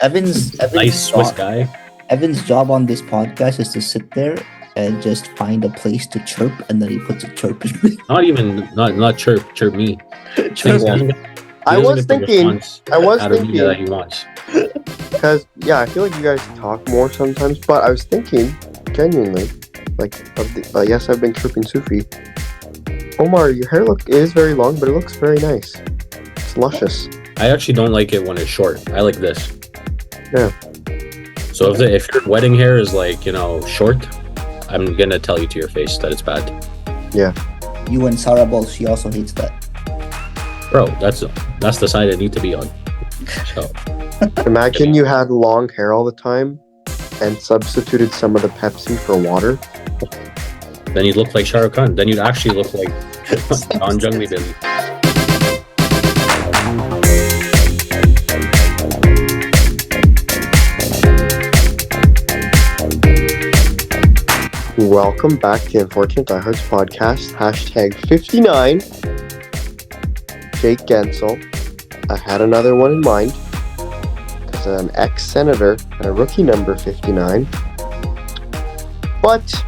Nice Swiss guy. Evan's job on this podcast is to sit there and just find a place to chirp, and then he puts a chirp in. Not chirp me. Chirp. I was thinking that he wants. because I feel like you guys talk more sometimes, but I was thinking genuinely, yes, I've been chirping Sufi. Omar, your hair is very long, but it looks very nice. It's luscious. I actually don't like it when it's short. I like this. Yeah. So if your wedding hair is short, I'm gonna tell you to your face that it's bad. Yeah. You and Sarah both. She also hates that. Bro, that's the side I need to be on. So Imagine you had long hair all the time and substituted some of the Pepsi for water. then you'd look like Shah Rukh Khan. Then you'd actually look like Don Jungli Billy. Welcome back to the Unfortunate Diehards podcast. #59. Jake Gensel. I had another one in mind because an ex-senator and a rookie number 59. But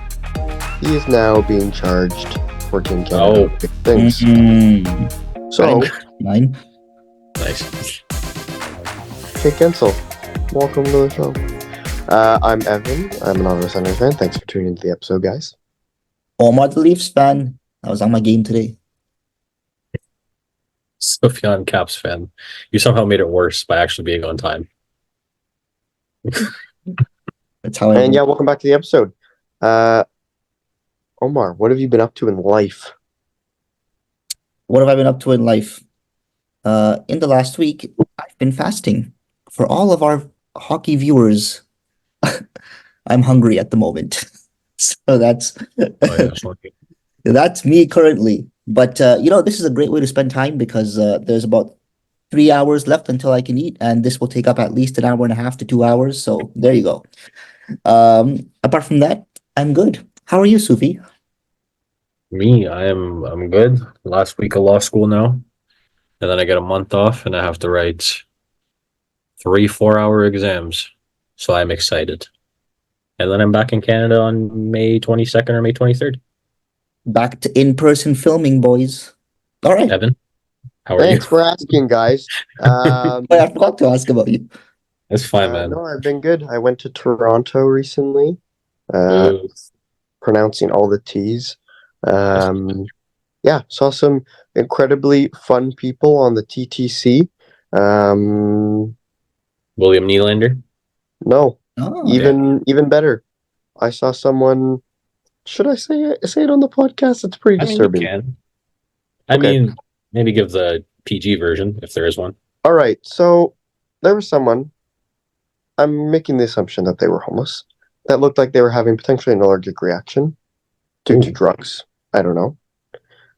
he is now being charged for Team Canada big things. So, Nine. Nice. Jake Gensel, welcome to the show. I'm Evan. I'm an Ottawa Senators fan. Thanks for tuning into the episode, guys. Omar the Leafs fan. I was on my game today. Sufjan Caps fan. You somehow made it worse by actually being on time. That's how. And welcome back to the episode. Omar, what have you been up to in life? What have I been up to in life? In the last week, I've been fasting. For all of our hockey viewers, I'm hungry at the moment. So that's me currently. But this is a great way to spend time because there's about 3 hours left until I can eat, and this will take up at least an hour and a half to 2 hours. So there you go. Apart from that, I'm good. How are you, Sufi? Me, I'm good. Last week of law school now, and then I get a month off, and I have to write 3 4-hour exams. So I'm excited. And then I'm back in Canada on May 22nd or May 23rd. Back to in-person filming, boys. All right. Evan, how are Thanks you? for asking, guys. I forgot to ask about you. That's fine, man. No, I've been good. I went to Toronto recently, pronouncing all the T's. Saw some incredibly fun people on the TTC. William Nylander? No, Oh, even better. I saw someone. Should I say it on the podcast? It's pretty disturbing. You can. Okay. Maybe give the PG version if there is one. All right. So there was someone. I'm making the assumption that they were homeless. That looked like they were having potentially an allergic reaction due to drugs. I don't know.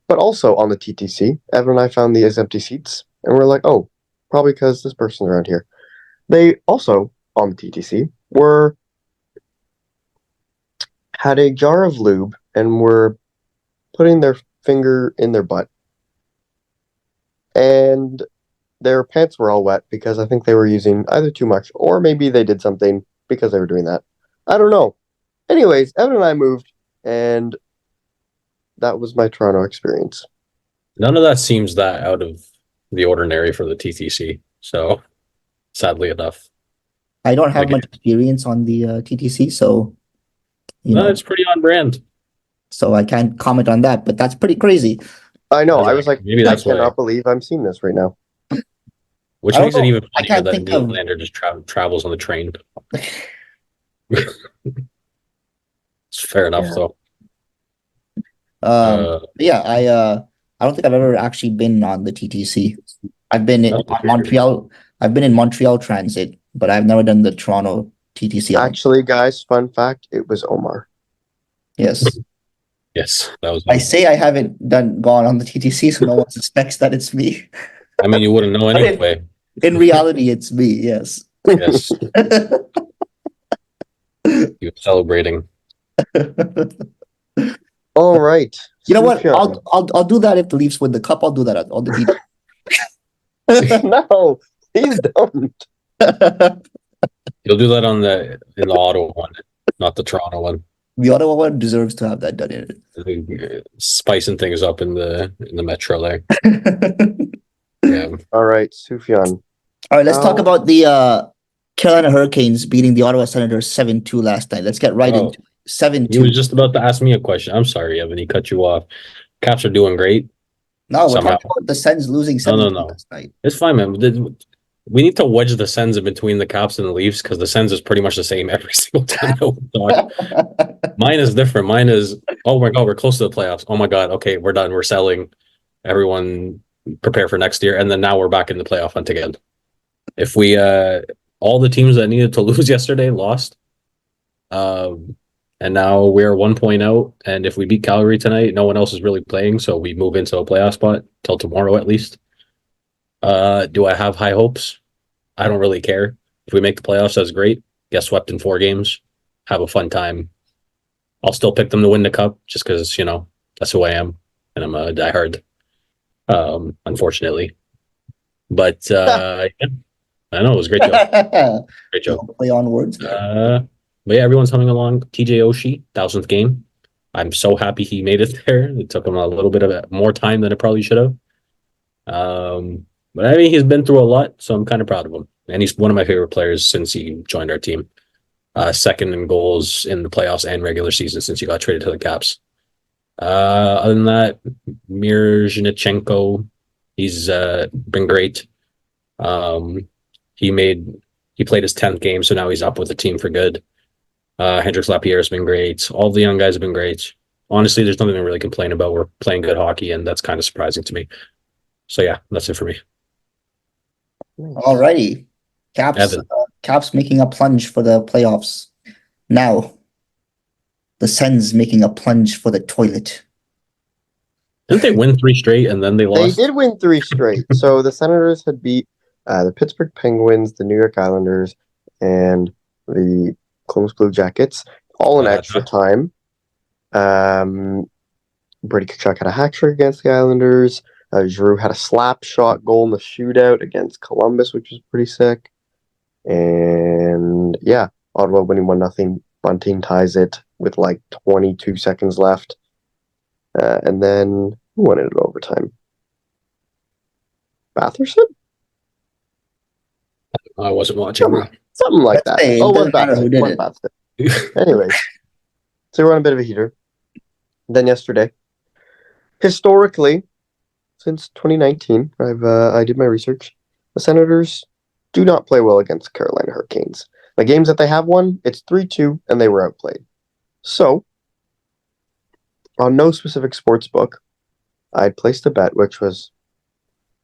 But also on the TTC, Evan and I found these empty seats, and we're like, oh, probably because this person's around here. They also, on the TTC, had a jar of lube and were putting their finger in their butt. And their pants were all wet because I think they were using either too much or maybe they did something because they were doing that. I don't know. Anyways, Evan and I moved, and that was my Toronto experience. None of that seems that out of the ordinary for the TTC. So, sadly enough. I don't have much experience on the TTC, so it's pretty on brand. So I can't comment on that, but that's pretty crazy. I know. I was like, maybe that's I cannot believe I'm seeing this right now. Which makes it even funnier that Nylander just travels on the train. It's fair enough, though. I don't think I've ever actually been on the TTC. I've been in Montreal. I've been in Montreal Transit, but I've never done the Toronto TTC. Actually, guys, fun fact: it was Omar. Yes. Yes, that was. I say I haven't gone on the TTC, so no one suspects that it's me. I mean, you wouldn't know anyway. In reality, it's me. Yes. Yes. You're celebrating. All right. You know what? I'll do that if the Leafs win the cup. I'll do that on the TTC. No, please don't. You'll do that in the Ottawa one, not the Toronto one. The Ottawa one deserves to have that done in Spicing things up in the metro there. it. Yeah. All right, Sufjan. All right, let's talk How- about the Carolina Hurricanes beating the Ottawa Senators 7-2 last night. Let's get right Oh. into it. 7-2. He was just about to ask me a question. I'm sorry, Evan. He cut you off. Caps are doing great. No, we're somehow. talking about the Sens losing No, 7-2 no. last night. It's fine, man. We need to wedge the Sens in between the Caps and the Leafs because the Sens is pretty much the same every single time that we talk. Mine is different. Mine is, oh my God, we're close to the playoffs. Oh my God, okay, we're done. We're selling. Everyone prepare for next year. And then now we're back in the playoff hunt again. If we, all the teams that needed to lose yesterday lost. And now we're 1 point out. And if we beat Calgary tonight, no one else is really playing. So we move into a playoff spot till tomorrow at least. Do I have high hopes? I don't really care. If we make the playoffs, that's great. Get swept in 4 games. Have a fun time. I'll still pick them to win the cup just because, that's who I am. And I'm a diehard, unfortunately. But yeah, I know it was a great job. Great job. Play on words. But yeah, everyone's humming along. TJ Oshie, 1000th game. I'm so happy he made it there. It took him a little bit of more time than it probably should have. But I mean, he's been through a lot, so I'm kind of proud of him. And he's one of my favorite players since he joined our team. Second in goals in the playoffs and regular season since he got traded to the Caps. Other than that, Mirzhnichenko, he's been great. He played his 10th game, so now he's up with the team for good. Hendrix Lapierre has been great. All the young guys have been great. Honestly, there's nothing to really complain about. We're playing good hockey, and that's kind of surprising to me. So yeah, that's it for me. Alrighty. Caps making a plunge for the playoffs. Now, the Sens making a plunge for the toilet. Didn't they win 3 straight and then they lost? They did win 3 straight. So the Senators had beat the Pittsburgh Penguins, the New York Islanders, and the Columbus Blue Jackets, all in extra time. Brady Tkachuk had a hat trick against the Islanders. Giroux had a slap shot goal in the shootout against Columbus, which was pretty sick. And yeah, Ottawa winning 1-0. Bunting ties it with like 22 seconds left. And then who won it in overtime? Batherson? I wasn't watching. Something like that. Hey, Oh, doesn't matter who did it. Anyways, so we're on a bit of a heater. Then yesterday, historically, since 2019, I did my research. The Senators do not play well against Carolina Hurricanes. The games that they have won, it's 3-2, and they were outplayed. So, on no specific sports book, I placed a bet, which was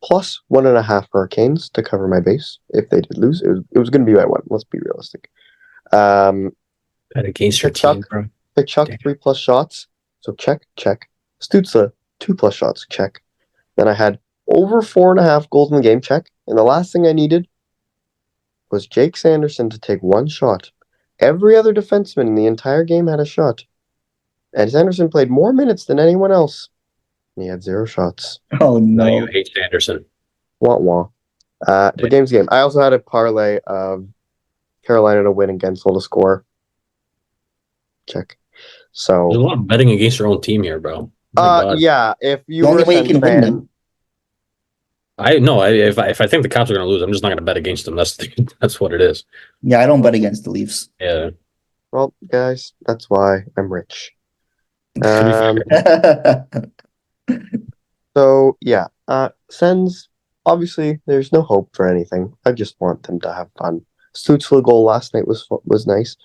plus 1.5 Hurricanes to cover my base. If they did lose, it was going to be by 1. Let's be realistic. Bet against your team, bro. Tkachuk 3+ shots, so check. Stützle 2+ shots, check. Then I had over 4.5 goals in the game, check. And the last thing I needed was Jake Sanderson to take 1 shot. Every other defenseman in the entire game had a shot. And Sanderson played more minutes than anyone else. And he had 0 shots. Oh, no. You hate Sanderson. Wah wah. But game's game. I also had a parlay of Carolina to win and Gensel to score. Check. So there's a lot of betting against your own team here, bro. Yeah. If you The were only a way you Sens can win fan, them. If I think the Caps are going to lose, I'm just not going to bet against them. That's what it is. Yeah, I don't bet against the Leafs. Yeah. well, guys, that's why I'm rich. So yeah, Sens. Obviously, there's no hope for anything. I just want them to have fun. Stützle goal last night was nice,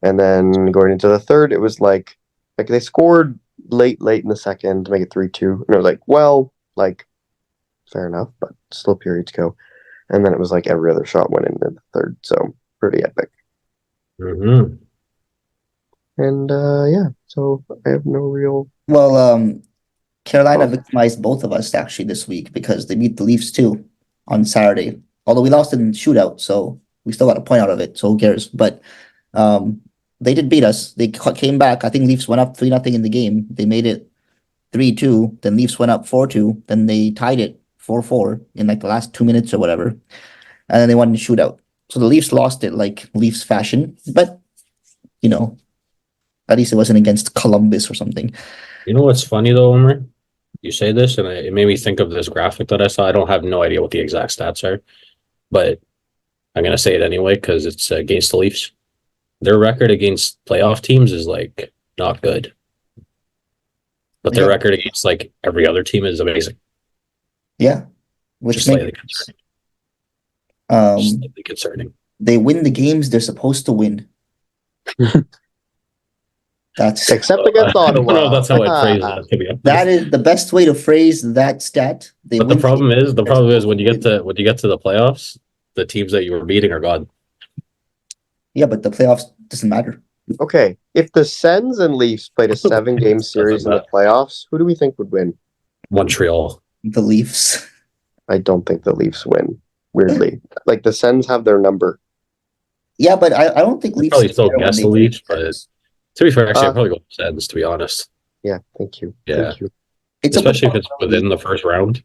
and then going into the third, it was like they scored late in the second to make it 3-2, and it was like, well, like fair enough, but still periods go, and then it was like every other shot went in the third, so pretty epic. Mm-hmm. And yeah, so I have no real. Well, Carolina victimized both of us actually this week because they beat the Leafs too on Saturday. Although we lost in the shootout, so we still got a point out of it. So who cares? But they did beat us. They came back. I think Leafs went up 3-0 in the game. They made it 3-2. Then Leafs went up 4-2. Then they tied it 4-4 in like the last 2 minutes or whatever. And then they won in the shootout. So the Leafs lost it like Leafs fashion, but you know, at least it wasn't against Columbus or something. You know what's funny though, Omar? You say this, and it made me think of this graphic that I saw. I don't have no idea what the exact stats are, but I'm gonna say it anyway because it's against the Leafs. Their record against playoff teams is like not good, but their Yeah. record against like every other team is amazing. Yeah, which Just makes slightly concerning. um Slightly concerning. they win the games they're supposed to win. That's Except against I don't know Ottawa. if that's how I'd phrase it. To be honest. that is the best way to phrase that stat. They But win the problem games is they're supposed when you to win. when you get to the playoffs, the teams that you were beating are gone. Yeah, but the playoffs doesn't matter. Okay, if the Sens and Leafs played a 7-game series in the matter. playoffs, who do we think would win? Montreal. The Leafs. I don't think the Leafs win. Weirdly, like the Sens have their number. Yeah, but I don't think Leafs Probably still care when guess they the play Leafs, but Sens. to be fair, actually, Uh, I'd probably go Sens. To be honest, Yeah, thank you. Yeah. Thank you. It's a good especially if it's possibility. within the first round.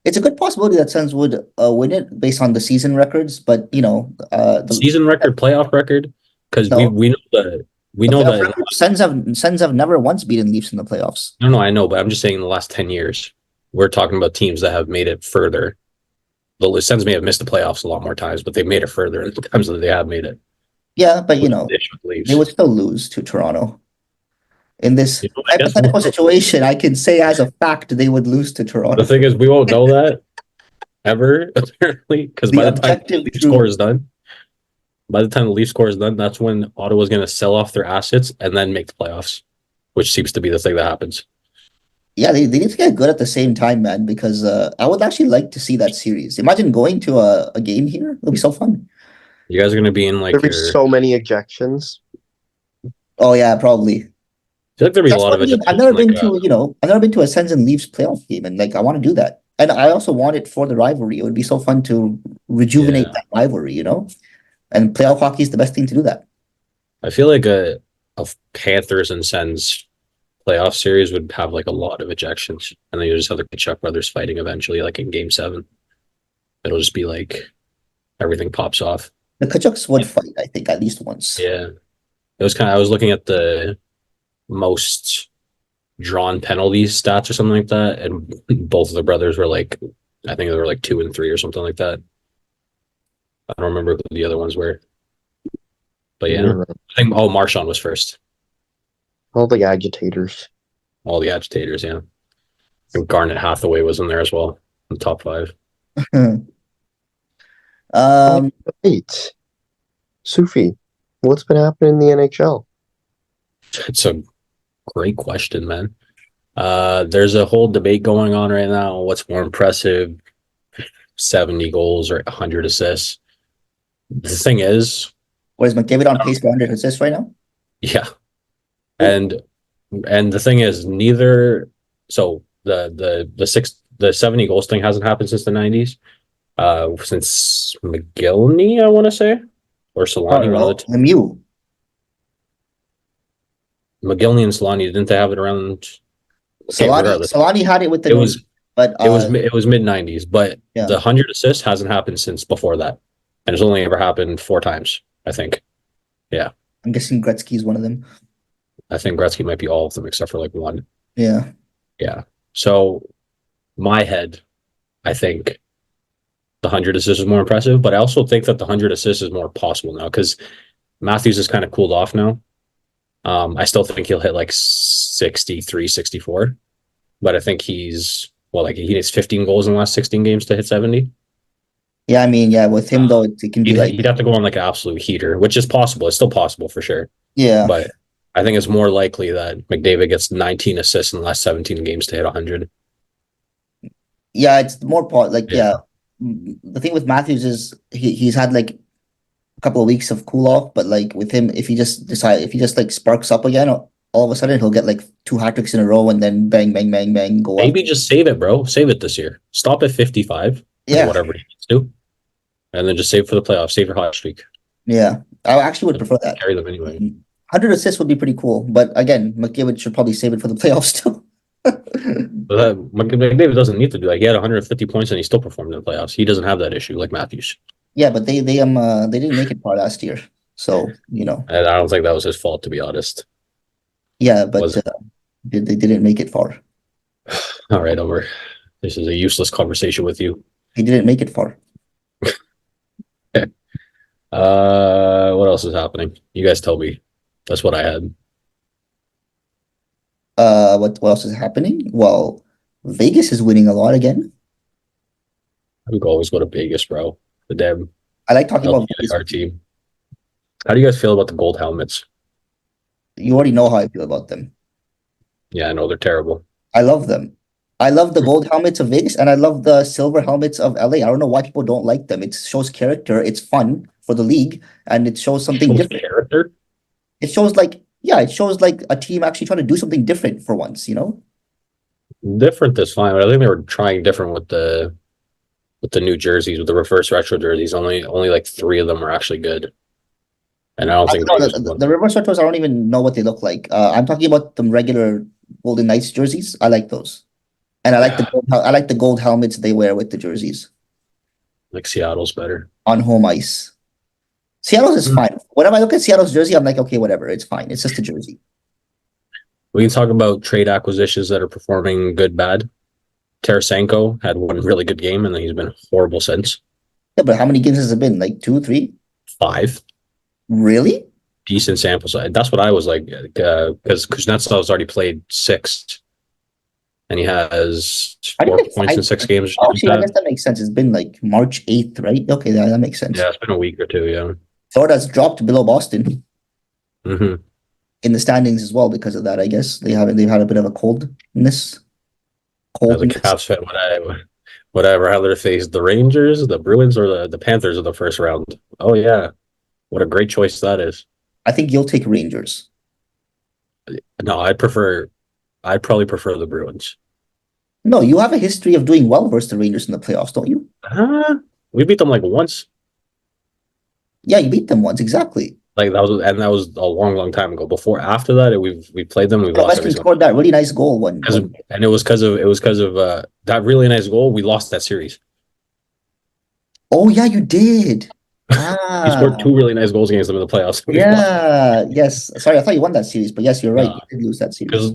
It's a good possibility that Sens would win it based on the season records, but the Season record, playoff record, because No. we know playoff that. record, Sens have never once beaten Leafs in the playoffs. No, I know, but I'm just saying in the last 10 years, we're talking about teams that have made it further. The Sens may have missed the playoffs a lot more times, but they've made it further in the times that they have made it. Yeah, but Leafs. they would still lose to Toronto. In this I guess hypothetical situation, I can say as a fact they would lose to Toronto. the thing is, we won't know that ever, apparently, because by the time the objective Leafs truth. score is done, that's when Ottawa's going to sell off their assets and then make the playoffs, which seems to be the thing that happens. Yeah, they need to get good at the same time, man, because I would actually like to see that series. Imagine going to a game here. It'll be so fun. You guys are going to be in like There'd be your. so many ejections. Oh yeah, probably. I feel like there'd be a That's lot of one it. game I've never been to, I've never been to a Sens and Leafs playoff game, and like I want to do that. And I also want it for the rivalry. It would be so fun to rejuvenate Yeah. that rivalry, And playoff hockey is the best thing to do that. I feel like a Panthers and Sens playoff series would have like a lot of ejections, and then you just have the Kachuk brothers fighting eventually, like in Game 7. It'll just be like everything pops off. The Kachucks would fight, I think, at least once. Yeah, it was kind of. I was looking at the most drawn penalties stats or something like that, and both of the brothers were like, I think they were like 2 and 3 or something like that. I don't remember who the other ones were, but yeah, I think Marchand was first. All the agitators. All the agitators, yeah. And Garnet Hathaway was in there as well, in the top 5. Wait, Sufi, what's been happening in the NHL? It's a great question, man. There's a whole debate going on right now. What's more impressive, 70 goals or 100 assists? The thing is, Whereas McDavid on pace for 100 assists right now? yeah, and the thing is, neither. So the 70 goals thing hasn't happened since the 90s. Since McGillney, I want to say, or Solani, one of the two. Lemieux. McGillney and Solani, didn't they have it around? Okay, regardless. Solani had it with the It was but it was mid 90s, but Yeah. the 100 assists hasn't happened since before that, and it's only ever happened 4 times, I think. I'm guessing Gretzky's one of them. I think Gretzky might be all of them except for like 1. Yeah. Yeah. So my head, I think the 100 assists is more impressive, but I also think that the 100 assists is more possible now because Matthews is kind of cooled off now. I still think he'll hit like 63, 64, but I think he needs 15 goals in the last 16 games to hit 70. Yeah, I mean, with him though, it can be He'd have to go on like an absolute heater, which is possible. It's still possible for sure. yeah. But I think it's more likely that McDavid gets 19 assists in the last 17 games to hit 100. Yeah, it's more part like Yeah. The thing with Matthews is he's had like a couple of weeks of cool off, but like with him, if he just like sparks up again, all of a sudden he'll get like 2 hat-tricks in a row and then bang, bang, bang, bang, go Maybe up. just save it, bro. Save it this year. Stop at 55. Yeah. Or whatever he needs to. And then just save for the playoffs. Save your hot streak. Yeah, I actually would prefer that. Carry them anyway. 100 assists would be pretty cool, but again, McDavid should probably save it for the playoffs too. But McDavid doesn't need to do that. He had 150 points and he still performed in the playoffs. He doesn't have that issue like Matthews. Yeah, but they didn't make it far last year. So, And I don't think that was his fault, to be honest. yeah, but Was they didn't make it far. all right, Omar. This is a useless conversation with you. He didn't make it far. What else is happening? You guys tell me. That's what I had. What else is happening? Well, Vegas is winning a lot again. I would always go to Vegas, bro. The damn I like talking about Vegas. LTIR team. How do you guys feel about the gold helmets? You already know how I feel about them. Yeah, I know they're terrible. I love them. I love the gold helmets of Vegas and I love the silver helmets of LA. I don't know why people don't like them. It shows character. It's fun for the league and it shows something Shows different. character. It shows it shows like a team actually trying to do something different for once, Different is fine, but I think they were trying different with the new jerseys, with the reverse retro jerseys. Only like 3 of them are actually good. And I don't think No, Vegas the, won. the reverse retros, I don't even know what they look like. I'm talking about the regular Golden Knights jerseys. I like those. And I like the gold helmets they wear with the jerseys Like Seattle's better. on home ice. Seattle's is fine. Whenever I look at Seattle's jersey, I'm like, okay, whatever, it's fine. It's just a jersey. We can talk about trade acquisitions that are performing good, bad. Tarasenko had one really good game, and then he's been horrible since. Yeah, but how many games has it been? Like 2, 3? 5. Really? Decent sample size. That's what I was like, because Kuznetsov's already played 6, and he has I 4 think points in 6 games. or something actually, I like guess that. that makes sense. It's been like March 8th, right? Okay, that makes sense. Yeah, it's been a week or 2. Yeah. Florida's dropped below Boston hmm in the standings as well because of that. I guess they've had a bit of a coldness. As a Caps fan, would I rather face the Rangers, the Bruins, or the Panthers in the first round? Oh yeah, what a great choice that is. I think you'll take Rangers. No, I'd probably prefer the Bruins. No, you have a history of doing well versus the Rangers in the playoffs, don't you? We beat them like once. Yeah, you beat them once, exactly. Like that was a long time ago. After that, we played them. We've lost every Ovechkin single. scored that really nice goal one. And it was because of that really nice goal. We lost that series. Oh yeah, you did. He scored 2 really nice goals against them in the playoffs. Yeah, yes. Sorry, I thought you won that series, but yes, you're right. No. You did lose that series. Because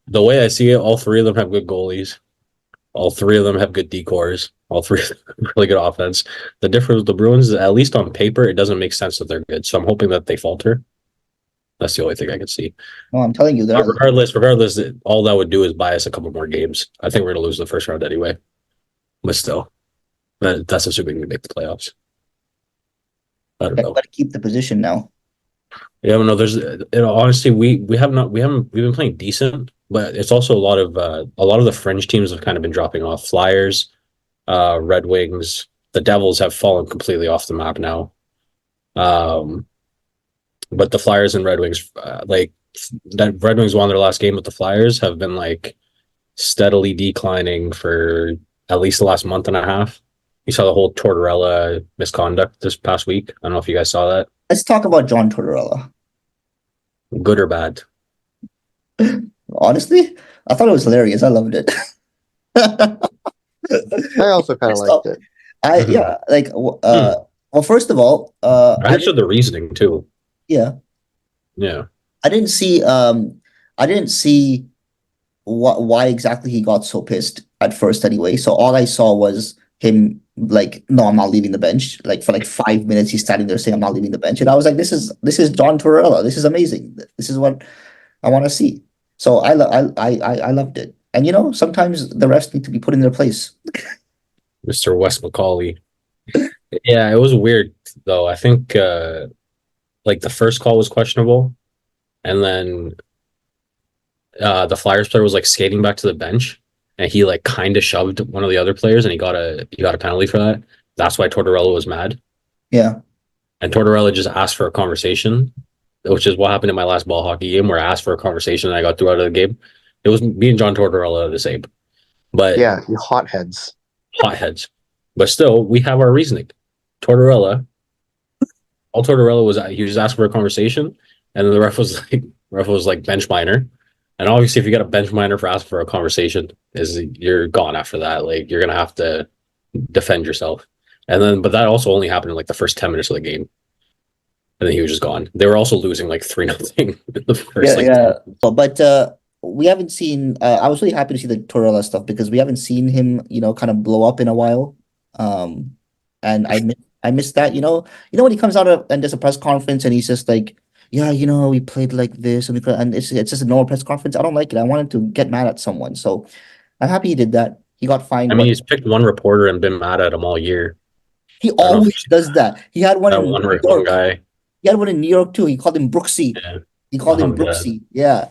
the way I see it, all 3 of them have good goalies. All 3 of them have good decors. All 3 of them have really good offense. The difference with the Bruins is, at least on paper, it doesn't make sense that they're good. So I'm hoping that they falter. That's the only thing I can see. No, I'm telling you, But regardless, all that would do is buy us a couple more games. I think we're going to lose the first round anyway. But still, that's assuming we make the playoffs. I don't know. got to keep the position now. Yeah, no. There's, honestly, we've been playing decent, but it's also a lot of the fringe teams have kind of been dropping off. Flyers, Red Wings, the Devils have fallen completely off the map now. But the Flyers and Red Wings, that Red Wings won their last game with the Flyers, have been like steadily declining for at least the last month and a half. You saw the whole Tortorella misconduct this past week. I don't know if you guys saw that. Let's talk about John Tortorella. Good or bad? Honestly, I thought it was hilarious. I loved it. I also kind of liked it. Well, first of all, I understood the reasoning too. Yeah. Yeah. I didn't see why exactly he got so pissed at first anyway. So all I saw was him like, no, I'm not leaving the bench. Like for like 5 minutes, he's standing there saying, I'm not leaving the bench. And I was like, this is John Tortorella. This is amazing. This is what I want to see. So I loved it. And sometimes the refs need to be put in their place. Mr. Wes McCauley. Yeah, it was weird though. I think like the first call was questionable, and then the Flyers player was like skating back to the bench, and he like kind of shoved one of the other players, and he got a penalty for that. That's why Tortorella was mad. Yeah. And Tortorella just asked for a conversation, which is what happened in my last ball hockey game, where I asked for a conversation and I got through out of the game. It was me and John Tortorella the same. But yeah, you hotheads. But still, we have our reasoning. Tortorella was, he just asked for a conversation, and then the ref was like bench minor. And obviously, if you got a bench minor for asking for a conversation, you're gone after that. Like, you're gonna have to defend yourself. but that also only happened in like the first 10 minutes of the game. And then he was just gone. They were also losing like 3-0 in the first like 10 minutes. But we haven't seen. I was really happy to see the Tortorella stuff because we haven't seen him, kind of blow up in a while. And I missed that. When he comes out and does a press conference and he's just like, yeah, we played like this and it's just a normal press conference. I don't like it. I wanted to get mad at someone, so I'm happy he did that. He got fined. I mean, he's picked one reporter and been mad at him all year. He always does that. He had one That in one New York. guy. He had one in New York too. He called him Brooksy. Yeah. He called him Brooksy. Yeah.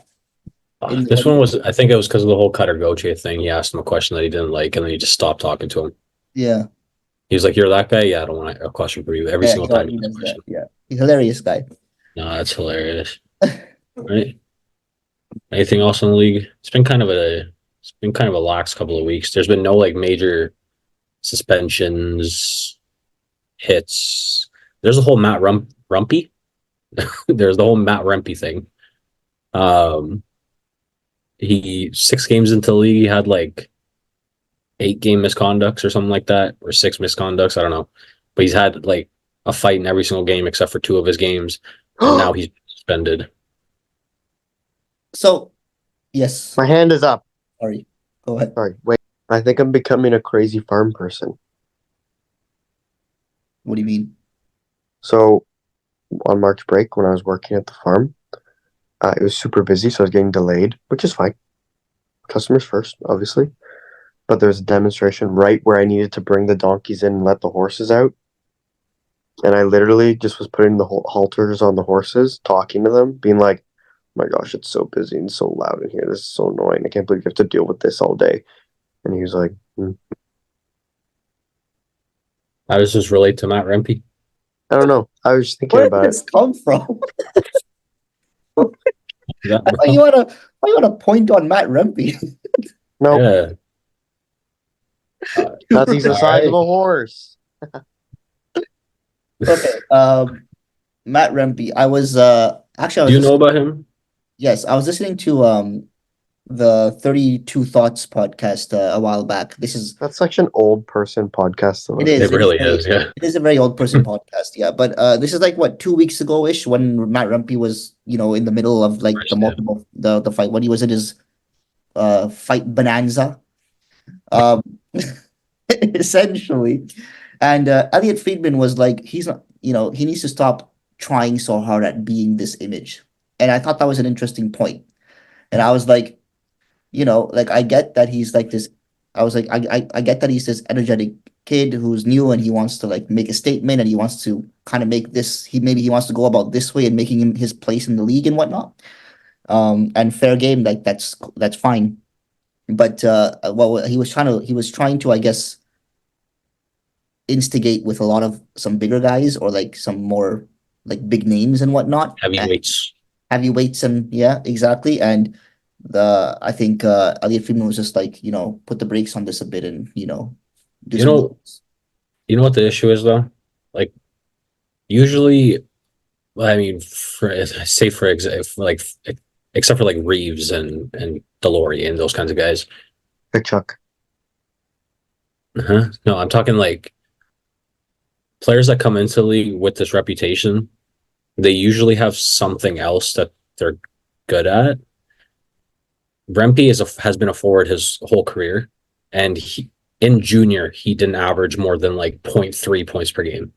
This one was, I think it was because of the whole Cutter Gauthier thing. He asked him a question that he didn't like, and then he just stopped talking to him. Yeah. He was like, "You're that guy? Yeah, I don't want a question for you." Every single time he does that. Yeah. He's a hilarious guy. No, that's hilarious. Right? Anything else in the league? It's been kind of a lax couple of weeks. There's been no like major suspensions, hits. There's a whole Rumpy. There's the whole Matt Rempe thing. He 6 games into the league, he had like 8 game misconducts or something like that, or 6 misconducts. I don't know, but he's had like a fight in every single game except for 2 of his games, and now he's suspended. So, yes. My hand is up. Sorry. Go ahead. Sorry, wait. I think I'm becoming a crazy farm person. What do you mean? So, on March break, when I was working at the farm, it was super busy, so I was getting delayed, which is fine. Customers first, obviously. But there was a demonstration right where I needed to bring the donkeys in and let the horses out. And I literally just was putting the halters on the horses, talking to them, being like, oh my gosh, it's so busy and so loud in here. This is so annoying. I can't believe you have to deal with this all day. And he was like, How does this relate to Matt Rempe? I don't know. I was thinking Where about did this come from? Yeah. Why you wanna point on Matt Rempe? no, because he's the size of a horse. Okay. Matt Rempe. I was Do you know about him? Yes, I was listening to the 32 Thoughts podcast a while back. That's such an old person podcast. It is. It really is, yeah. It is a very old person podcast, yeah. But this is like what 2 weeks ago ish when Matt Rempe was in the middle of like the multiple the fight when he was in his fight bonanza, essentially. And Elliot Friedman was like, he's not, he needs to stop trying so hard at being this image. And I thought that was an interesting point. And I was like, like I get that he's like this. I was like, I get that he's this energetic kid who's new and he wants to like make a statement and he wants to kind of make this. He wants to go about this way and making him his place in the league and whatnot. And fair game, like that's fine. But well, he was trying to, I guess, instigate with a lot of some bigger guys or like some more like big names and whatnot. Heavyweights and yeah, exactly. And I think Elliot Friedman was just like, put the brakes on this a bit and you know what the issue is though? Like usually, I mean, except for like Reeves and Delory and those kinds of guys. Hey, Chuck. No, I'm talking like players that come into the league with this reputation. They usually have something else that they're good at. Rempe has been a forward his whole career, and in junior he didn't average more than like 0.3 points per game.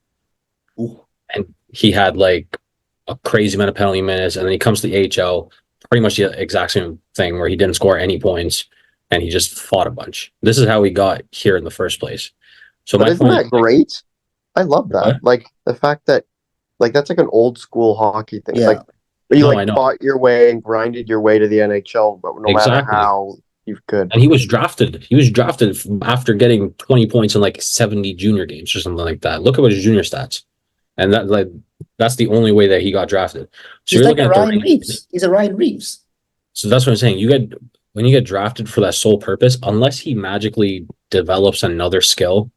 Ooh. And he had like a crazy amount of penalty minutes, and then he comes to the AHL, pretty much the exact same thing where he didn't score any points and he just fought a bunch. This is how he got here in the first place. So but isn't that great? I love that. What? Like the fact that like that's like an old school hockey thing. Yeah. Like you fought your way and grinded your way to the NHL, but no matter how you could. And he was drafted. He was drafted after getting 20 points in like 70 junior games or something like that. Look at his junior stats. And that's the only way that he got drafted. So he's like a Ryan Reeves. He's a Ryan Reeves. So that's what I'm saying. When you get drafted for that sole purpose, unless he magically develops another skill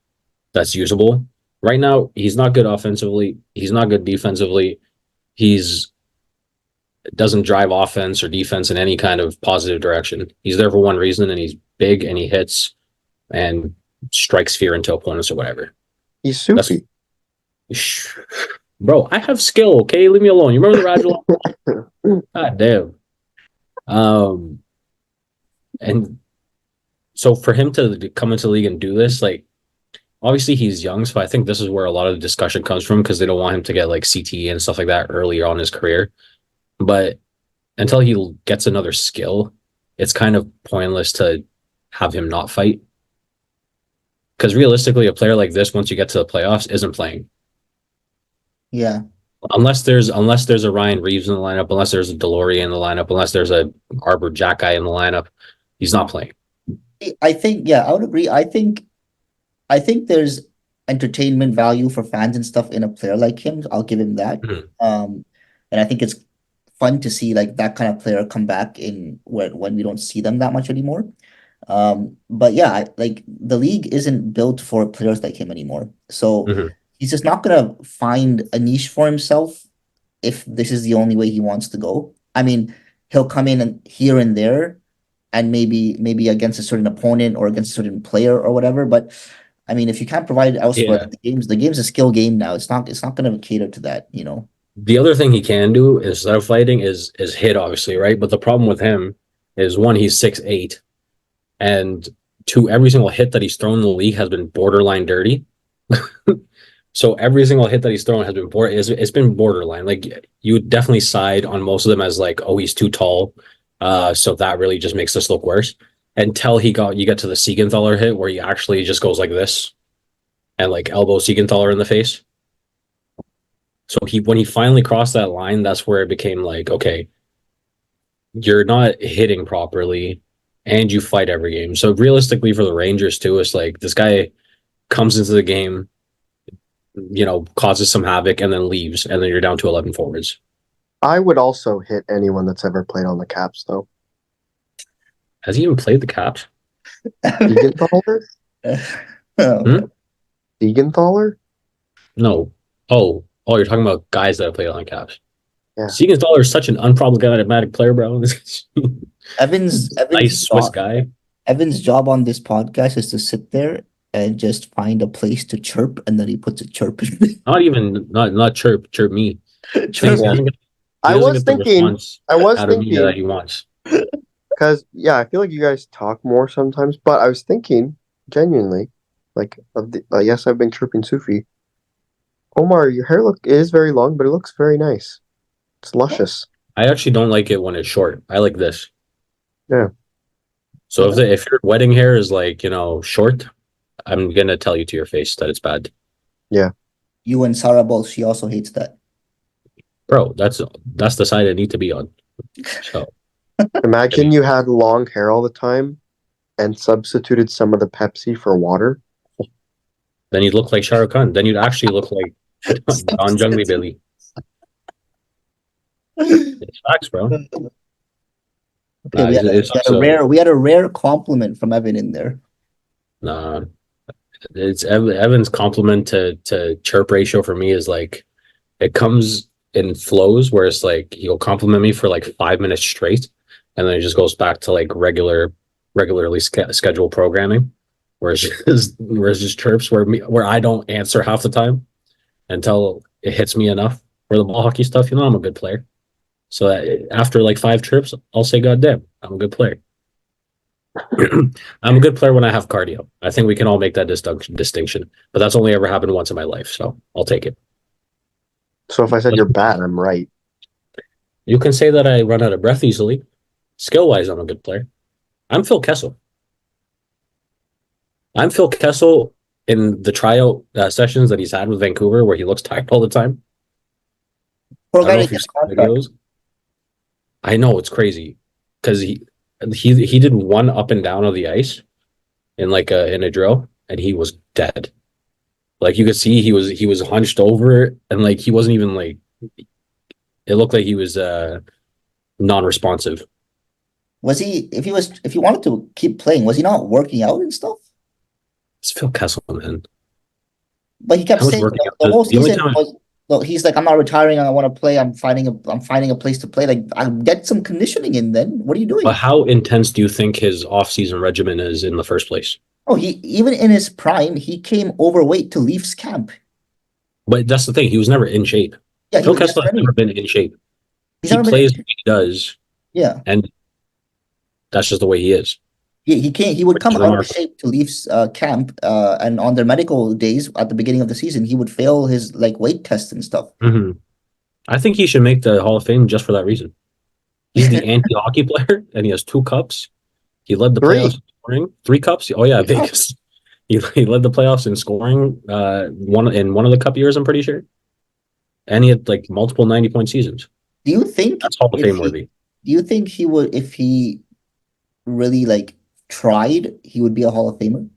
that's usable. Right now, he's not good offensively. He's not good defensively. He's doesn't drive offense or defense in any kind of positive direction. He's there for one reason, and he's big and he hits and strikes fear into opponents or whatever. He's soupy. Bro, I have skill, okay? Leave me alone. You remember the Radulov? God damn. And so for him to come into the league and do this, like, obviously he's young, so I think this is where a lot of the discussion comes from because they don't want him to get like CTE and stuff like that earlier on in his career. But until he gets another skill, it's kind of pointless to have him not fight. Because realistically, a player like this, once you get to the playoffs, isn't playing. Yeah. Unless there's a Ryan Reeves in the lineup, unless there's a Deloria in the lineup, unless there's a Arbor Jack guy in the lineup, he's not playing. I think, yeah, I would agree. I think there's entertainment value for fans and stuff in a player like him. I'll give him that. And I think it's fun to see like that kind of player come back in when we don't see them that much anymore. But yeah, like the league isn't built for players like him anymore. So he's just not gonna find a niche for himself if this is the only way he wants to go. I mean, he'll come in and here and there, and maybe against a certain opponent or against a certain player or whatever. But I mean, if you can't provide it elsewhere, the game's a skill game now. It's not gonna cater to that, you know. The other thing he can do instead of fighting is hit, obviously, right? But the problem with him is one, he's 6'8", and two, every single hit that he's thrown in the league has been borderline dirty. So every single hit that he's thrown has been it's been borderline. Like you would definitely side on most of them as like, oh, he's too tall. So that really just makes this look worse. Until you get to the Siegenthaler hit where he actually just goes like this and like elbow Siegenthaler in the face. So when he finally crossed that line, that's where it became like, okay, you're not hitting properly and you fight every game. So realistically for the Rangers too, it's like this guy comes into the game, causes some havoc and then leaves, and then you're down to 11 forwards. I would also hit anyone that's ever played on the Caps, though. Has he even played the Caps? Siegenthaler? Siegenthaler? No. Oh, you're talking about guys that have played on the Caps. Yeah. Siegenthaler is such an unproblematic player, bro. Evan's nice Swiss guy. Evan's job on this podcast is to sit there and just find a place to chirp, and then he puts a chirp in. Not chirp me. Chirp. I was thinking that he wants. Because I feel like you guys talk more sometimes, but I was thinking genuinely, like yes, I've been chirping Sufi. Omar, your hair is very long, but it looks very nice. It's luscious. I actually don't like it when it's short. I like this. Yeah. So if your wedding hair is like, short, I'm gonna tell you to your face that it's bad. Yeah. You and Sarah both, she also hates that. Bro, that's the side I need to be on. So imagine you had long hair all the time and substituted some of the Pepsi for water. Then you'd look like Shah Rukh Khan. Then you'd actually look like Don Jungly Billy. It's facts, bro. Okay, we had a rare compliment from Evan in there. Nah, it's Evan's compliment to chirp ratio for me is like it comes in flows where it's like he'll compliment me for like 5 minutes straight, and then it just goes back to like regularly scheduled programming, where it's just chirps where I don't answer half the time until it hits me enough for the ball hockey stuff. I'm a good player. So after like 5 trips, I'll say, God damn, I'm a good player. I'm a good player when I have cardio. I think we can all make that distinction, but that's only ever happened once in my life, so I'll take it. So if I said you're bad, I'm right. You can say that I run out of breath easily. Skill-wise, I'm a good player. I'm Phil Kessel. I'm Phil Kessel in the tryout sessions that he's had with Vancouver where he looks tired all the time. I know, it's crazy because he did one up and down of the ice in a drill and he was dead. Like you could see he was hunched over and like he wasn't even like, it looked like he was non-responsive. Was he if he wanted to keep playing, was he not working out and stuff? It's Phil Kessel, man. But he kept saying the whole season he's like, I'm not retiring. I want to play. I'm finding a place to play. Like, I'll get some conditioning in then. What are you doing? But how intense do you think his off-season regimen is in the first place? Oh, he even in his prime, he came overweight to Leafs camp. But that's the thing. He was never in shape. Yeah, Phil that's Kessel what has I never mean. been in shape. He's He never been. plays the way he does, Yeah, and that's just the way he is, he can't. He would which come is out of remarkable. shape to Leafs camp, and on their medical days at the beginning of the season, he would fail his like weight tests and stuff. Hmm. I think he should make the Hall of Fame just for that reason. He's the anti-hockey player, and he has 2 cups. He led the playoffs Three. in scoring. 3 cups. Oh yeah, Yeah. Vegas. He led the playoffs in scoring. One of the cup years, I'm pretty sure, and he had like multiple 90-point seasons. Do you think That's Hall of if Fame he worthy. do you think he would if he really like tried, he would be a Hall of Famer?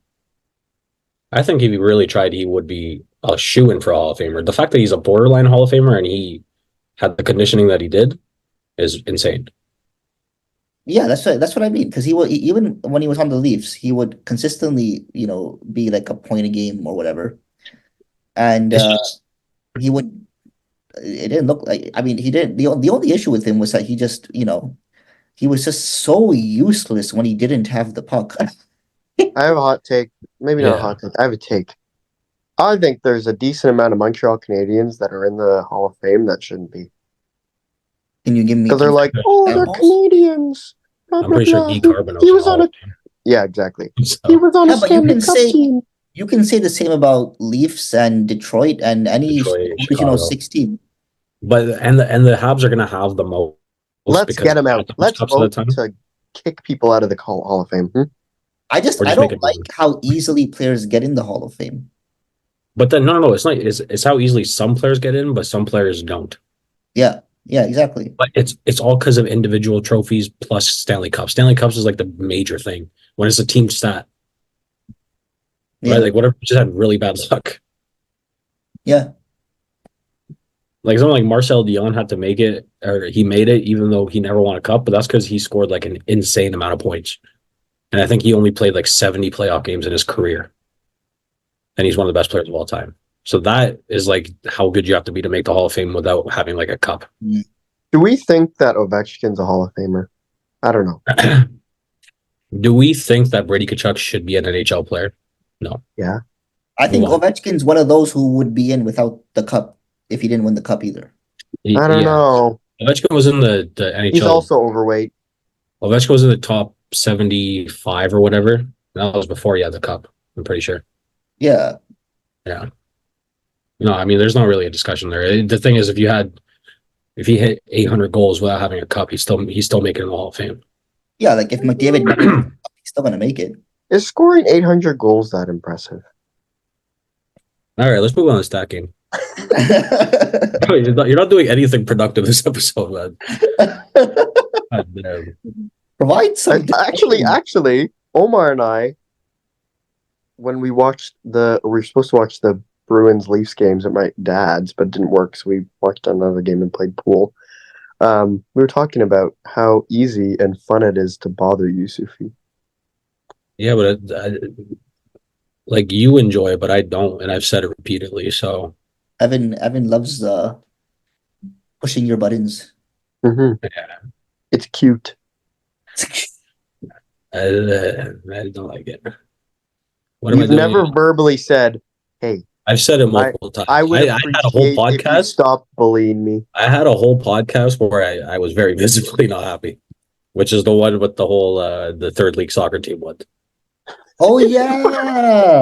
I think if he really tried, he would be a shoe-in for a Hall of Famer. The fact that he's a borderline Hall of Famer and he had the conditioning that he did is insane. Yeah, that's what I mean. Because he would even when he was on the Leafs, he would consistently, be like a point a game or whatever. And It's just he would. It didn't look like. I mean, he didn't. The only issue with him was that he just, he was just so useless when he didn't have the puck. I have a hot take. Maybe not a yeah. hot take. I have a take. I think there's a decent amount of Montreal Canadiens that are in the Hall of Fame that shouldn't be. Can you give me Because they're like, oh, they're examples? Canadians. Blah, I'm blah, pretty sure blah. Guy He Carbonell's in the was on Hall a. of Fame. Yeah, exactly. He So was on a Yeah, but you Stanley can Cup say team. you can say the same about Leafs and Detroit and any Detroit, original Chicago, 16. but the Habs are gonna have the most Let's because get him they out. had the most Let's cups at the vote time, to kick people out of the Hall of Fame. or I just make don't it like one. how easily players get in the Hall of Fame. But then no, it's not. It's how easily some players get in, but some players don't. Yeah, yeah, exactly. But it's all because of individual trophies plus Stanley Cups. Stanley Cups is like the major thing when it's a team stat, right? Yeah, Like what if you just had really bad luck? yeah, Like someone like Marcel Dion had to make it, or he made it, even though he never won a cup. But that's because he scored like an insane amount of points, and I think he only played like 70 playoff games in his career, and he's one of the best players of all time. So that is like how good you have to be to make the Hall of Fame without having like a cup. Do we think that Ovechkin's a Hall of Famer? I don't know. Do we think that Brady Tkachuk should be an NHL player? No. Yeah. I think Move on. Ovechkin's one of those who would be in without the cup if he didn't win the cup either. I don't Yeah. know. Ovechkin was in the NHL. He's also overweight. Ovechkin was in the top 75 or whatever. That was before he had the cup, I'm pretty sure. Yeah, Yeah. No, I mean, there's not really a discussion there. The thing is, if he hit 800 goals without having a cup, he's still making the Hall of Fame. yeah. Like if McDavid never wins the cup, he's still gonna make it. Is scoring 800 goals that impressive? All right, let's move on to stat game. You're not doing anything productive this episode, man. God damn. Provide some. Actually, Omar and I, when we were supposed to watch the Bruins Leafs games at my dad's, but it didn't work, so we watched another game and played pool. We were talking about how easy and fun it is to bother you, Sufi. Yeah, but like you enjoy it, but I don't, and I've said it repeatedly. So Evan loves pushing your buttons. Mm-hmm. yeah, It's cute. I don't like it. What am I You've doing? never verbally said, "Hey, I've said it multiple times. I would I had a whole appreciate if you podcast. stop bullying me." I had a whole podcast where I was very visibly not happy, which is the one with the whole the third league soccer team one. Oh yeah,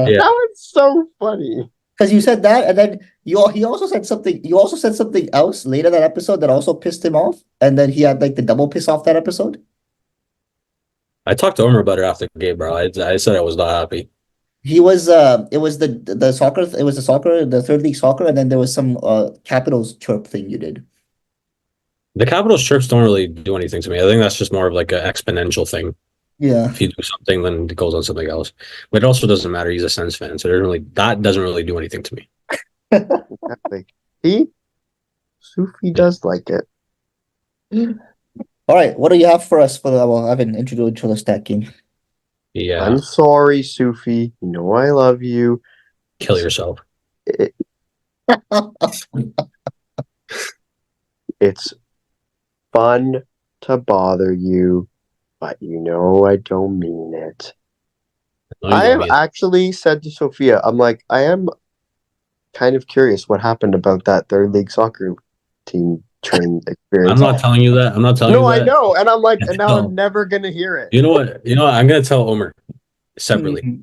Yeah. That was so funny. because you said that, and then he also said something. You also said something else later that episode that also pissed him off, and then he had like the double piss off that episode. I talked to Omer about it after the game, bro. I said I was not happy. He was it was the soccer, it was the soccer, the third league soccer, and then there was some Capitals chirp thing you did. The Capitals chirps don't really do anything to me. I think that's just more of like an exponential thing. Yeah. If you do something, then it goes on something else. But it also doesn't matter. He's a Sens fan, so that doesn't really do anything to me. Exactly. Sufi does like it. All right, what do you have for us for I haven't introduced to the stat game. Yeah, I'm sorry, Sufi. You know I love you. kill yourself. It's fun to bother you, but you know I don't mean it. No, you I don't have either. actually said to Sophia, I'm like, I am kind of curious what happened about that third league soccer team train I'm experience. not telling you that. I'm not telling No, you I that. know, and I'm like, and now No. I'm never gonna hear it. You know what? You know what? I'm gonna tell Omer separately.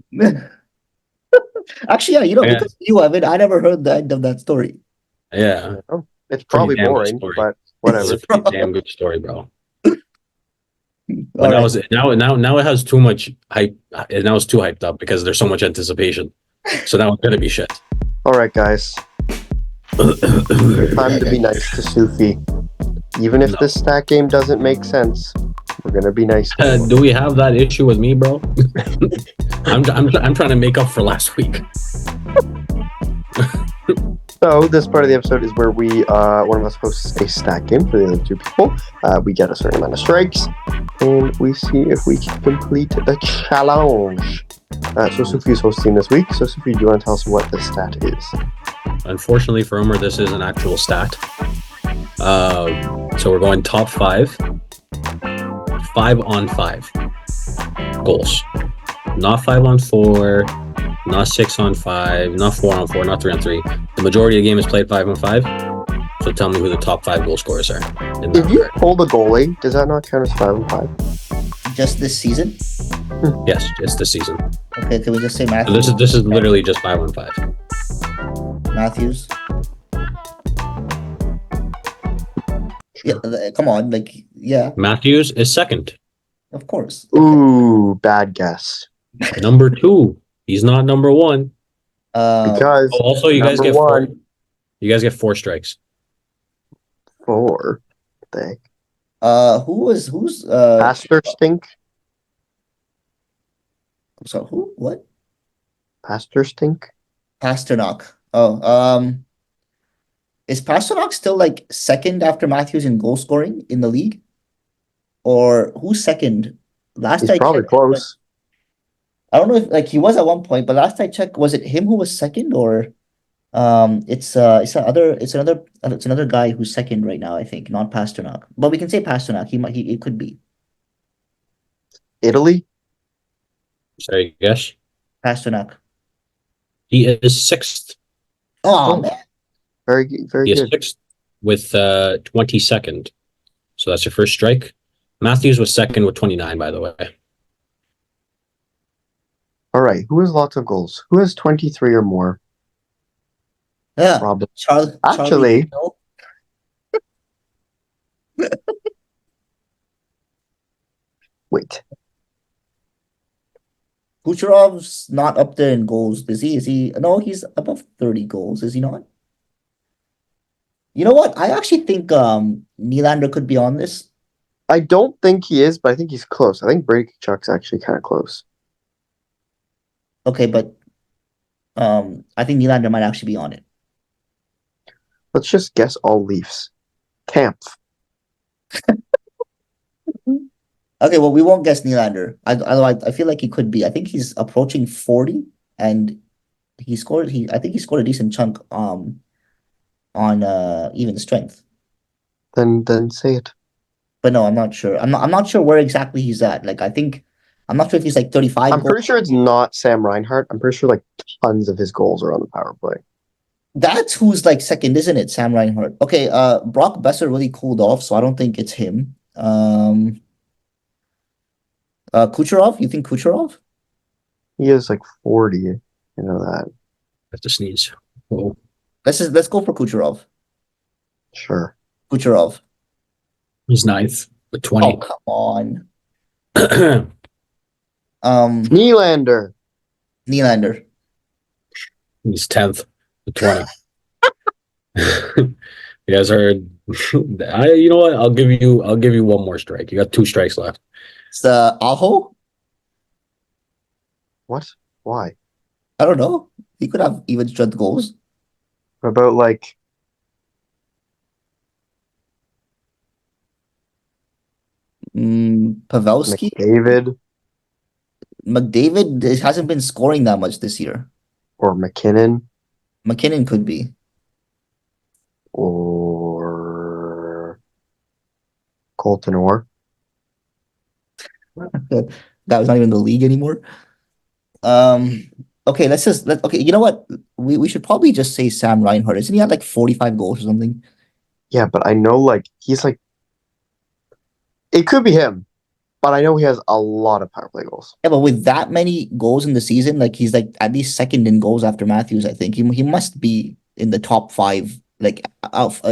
Actually, yeah, you know, Yeah, because you, Evan, I never heard the end of that story. yeah. Oh, it's Pretty probably damn good boring, story. but It's whatever. a pretty damn good story, bro. But All now right. it's now it has too much hype. Now it's too hyped up because there's so much anticipation. So now it's gonna be shit. All right, guys, time to be nice to Sufi. Even if No. this stat game doesn't make sense, we're gonna be nice to him. Do we have that issue with me, bro? I'm trying to make up for last week. So this part of the episode is where we one of us hosts a stat game for the other two people. We get a certain amount of strikes, and we see if we can complete the challenge. So Sufi is hosting this week. So Sufi, do you want to tell us what the stat is? Unfortunately for Omer, this is an actual stat. So we're going top 5 on 5 goals. Not 5 on 4, not 6 on 5, not 4 on 4, not 3 on 3. The majority of the game is played 5 on 5. So tell me who the top 5 goal scorers are. In that If you regard. pull the goalie, does that not count as 5 on 5? Just this season? Yes, it's the season. Okay, can we just say So Matthews? this is literally just 5 on 5. Matthews? Yeah, come on, like, yeah, Matthews is second. of course. Ooh, bad guess. Number 2. He's not number 1. Because Oh, also, you guys number get 4. one, You guys get 4 strikes. 4. They Who's Pastor stink. so who? What? Pastor stink. Pasternak. Oh, is Pasternak still like second after Matthews in goal scoring in the league? Or who's second? Last He's I probably checked, close. I don't know if like he was at one point, but last I checked, was it him who was second or it's another guy who's second right now, I think, not Pasternak. But we can say Pasternak. It could be Italy. Sorry, guess. Pasternak. He is 6th. Oh Oh. man. Very, very He is good. 6th with 22nd. So that's your first strike. Matthews was second with 29, by the way. All right. Who has lots of goals? Who has 23 or more? Yeah. Probably. Charlie. Wait. Kucherov's not up there in goals. Is he? No, he's above 30 goals, is he not? You know what? I actually think Nylander could be on this. I don't think he is, but I think he's close. I think Brady Kachuk's actually kind of close. Okay, but I think Nylander might actually be on it. Let's just guess all Leafs. Kampf. Okay, well, we won't guess Nylander. I feel like he could be. I think he's approaching 40, and I think he scored a decent chunk on even strength. Then say it. But no, I'm not sure. I'm not sure where exactly he's at. Like I'm not sure if he's like 35 I'm goals. pretty sure it's not Sam Reinhart. I'm pretty sure like tons of his goals are on the power play. That's who's like second, isn't it? Sam Reinhart. Okay, Brock Besser really cooled off, so I don't think it's him. Kucherov, you think Kucherov? He is like 40. You know that. I have to sneeze. Whoa. Let's go for Kucherov. Sure. Kucherov. He's 9th with Oh, 20. come on. Nylander. Nylander. He's 10th with 20. You guys are you know what? I'll give you one more strike. You got 2 strikes left. It's Aho? What? Why? I don't know. He could have even strength goals. What about like Pavelski? McDavid hasn't been scoring that much this year. or McKinnon McKinnon could be. or Colton Orr? That was not even in the league anymore. Okay, okay, you know what? We should probably just say Sam Reinhart. Isn't he at like 45 goals or something? Yeah, but I know like he's like it could be him, but I know he has a lot of power play goals. Yeah, but with that many goals in the season, like he's like at least second in goals after Matthews, I think. He must be in the top five. Like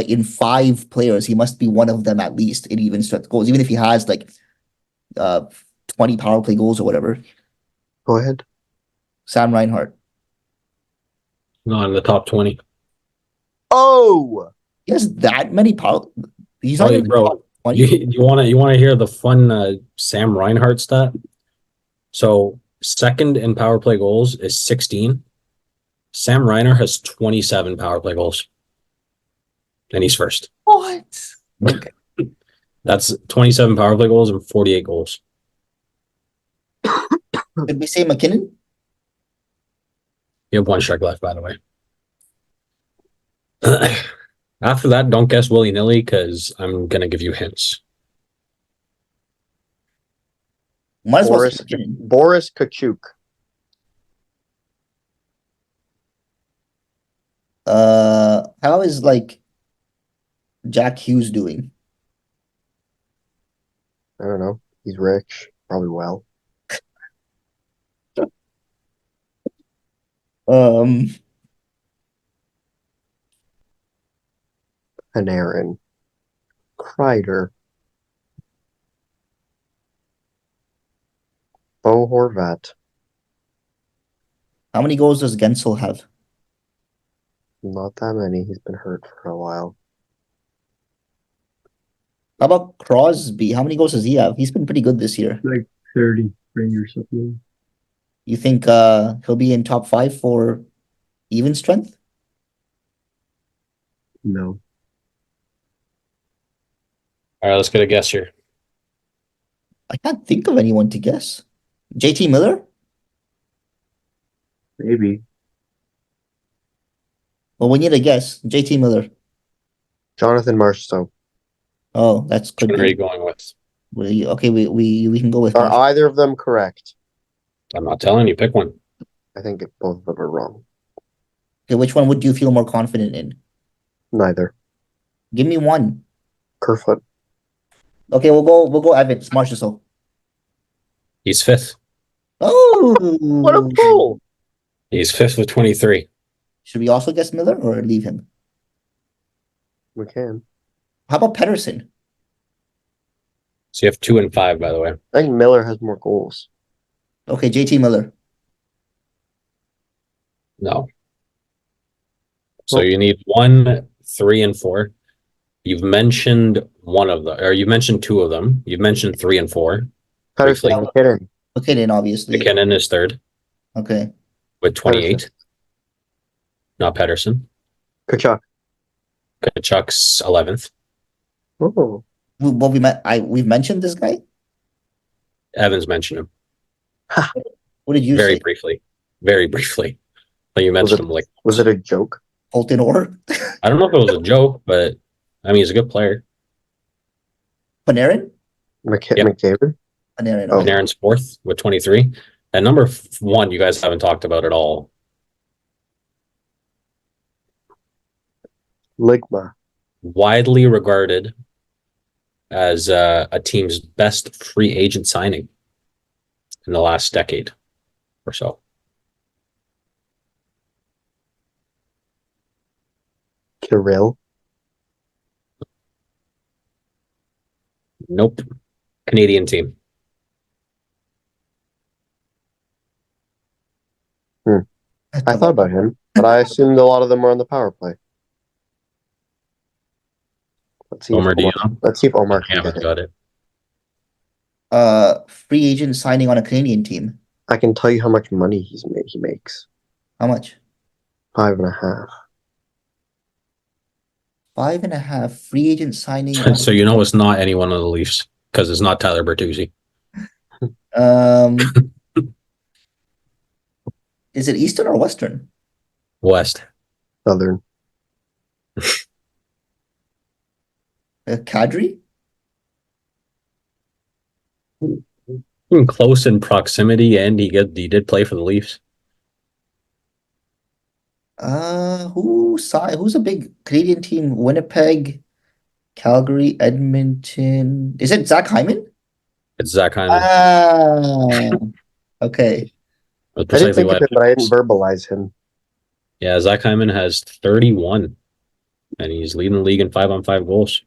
in five players, he must be one of them at least in even strength goals, even if he has like uh 20 power play goals or whatever. Go ahead. Sam Reinhart. Not in the top 20. Oh, He has that many power. He's not Oh, even in the bro, top 20. you wanna hear the fun Sam Reinhart stat? So second in power play goals is 16. Sam Reiner has 27 power play goals, and he's first. What? Okay. That's 27 power play goals and 48 goals. Did we say McKinnon? You have one strike left, by the way. After that, don't guess willy-nilly because I'm gonna give you hints. Might as well say McKinnon. Boris Kachuk. How is like Jack Hughes doing? I don't know. He's rich, probably well. Um, Panarin, Kreider, Bo Horvat. how many goals does Gensel have? Not that many. He's been hurt for a while. How about Crosby? How many goals does he have? He's been pretty good this year. Like 33 or something. You think he'll be in top five for even strength? No. All right, let's get a guess here. I can't think of anyone to guess. JT Miller? Maybe. Well, we need a guess. JT Miller. Jonathan Marchessault. Oh, that's could What are you be. going with? Okay, we can go with Are Marshall. either of them correct? I'm not telling you. Pick one. I think both of them are wrong. Okay, which one would you feel more confident in? Neither. Give me one. Kerfoot. Okay, we'll go Evans, Marshall. He's fifth. Oh, What a fool! He's fifth with 23. should we also guess Miller or leave him? We can. How about Pedersen? So you have 2 and 5, by the way. I think Miller has more goals. Okay, JT Miller. No. So you need 1, 3, and 4. You've mentioned one of them, or you've mentioned 2 of them. You've mentioned 3 and 4. Pedersen, Briefly. McKinnon. Okay, then obviously. McKinnon is third Okay. with 28. Pedersen. Not Pedersen. Kachuk. Kachuk's 11th. Oh. Well, we've mentioned this guy. Evans mentioned him What did you very say? briefly. Very briefly. But you mentioned him like, Was it a joke? Holton Orr? I don't know if it was a joke, but I mean, he's a good player. Panarin? Yep. McDavid? Panarin. Oh. Okay. Aaron's fourth with 23. And number 1, you guys haven't talked about at all. Ligma. Widely regarded as a team's best free agent signing in the last decade or so. Kirill. Nope. Canadian team. I thought about him, but I assumed a lot of them were on the power play. Let's see. Omar, do you Omar, know? let's see if Omar I can haven't get it. got it. Free agent signing on a Canadian team. I can tell you how much money he makes. How much? 5.5. 5.5 free agent signing. On, So you know it's not anyone on the Leafs because it's not Tyler Bertuzzi. Is it Eastern or Western? West. Southern. Kadri? close in proximity, and he did play for the Leafs. Who's a big Canadian team? Winnipeg, Calgary, Edmonton. Is it Zach Hyman? It's Zach Hyman. Okay. That's I didn't precisely think why. of him, but I didn't verbalize him. Yeah, Zach Hyman has 31, and he's leading the league in 5-on-5 goals.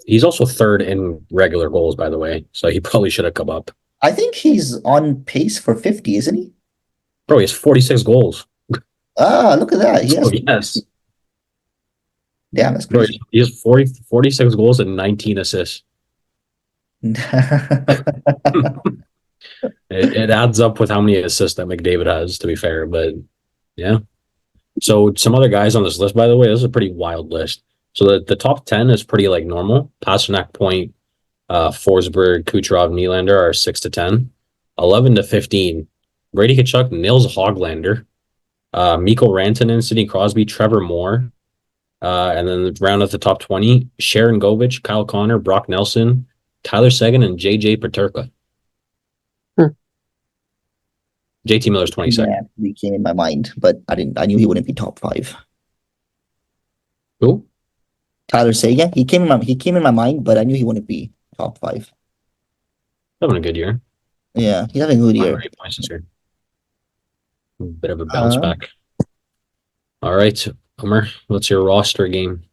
He's also third in regular goals, by the way. So he probably should have come up. I think he's on pace for 50, isn't he? Bro, he has 46 goals. Look at that. He has, Oh, yes. damn, that's Bro, crazy. he has 46 goals and 19 assists. It adds up with how many assists that McDavid has, to be fair. But yeah. So some other guys on this list, by the way, this is a pretty wild list. So the top 10 is pretty like normal. Pasternak, Point, Forsberg, Kucherov, Nylander are 6 to 10. 11 to 15. Brady Tkachuk, Nils Hoglander, Mikko Rantanen, Sidney Crosby, Trevor Moore. And then the round at the top 20, Sharon Govich, Kyle Connor, Brock Nelson, Tyler Seguin, and JJ Peterka. JT Miller's 22nd. Yeah, he came in my mind, but I knew he wouldn't be top 5. Who? Tyler Seguin. He came in my mind, but I knew he wouldn't be top 5. Having a good year. Yeah, he's having a good year. 8 points this year. A bit of a bounce back. All right, Homer, what's your roster game?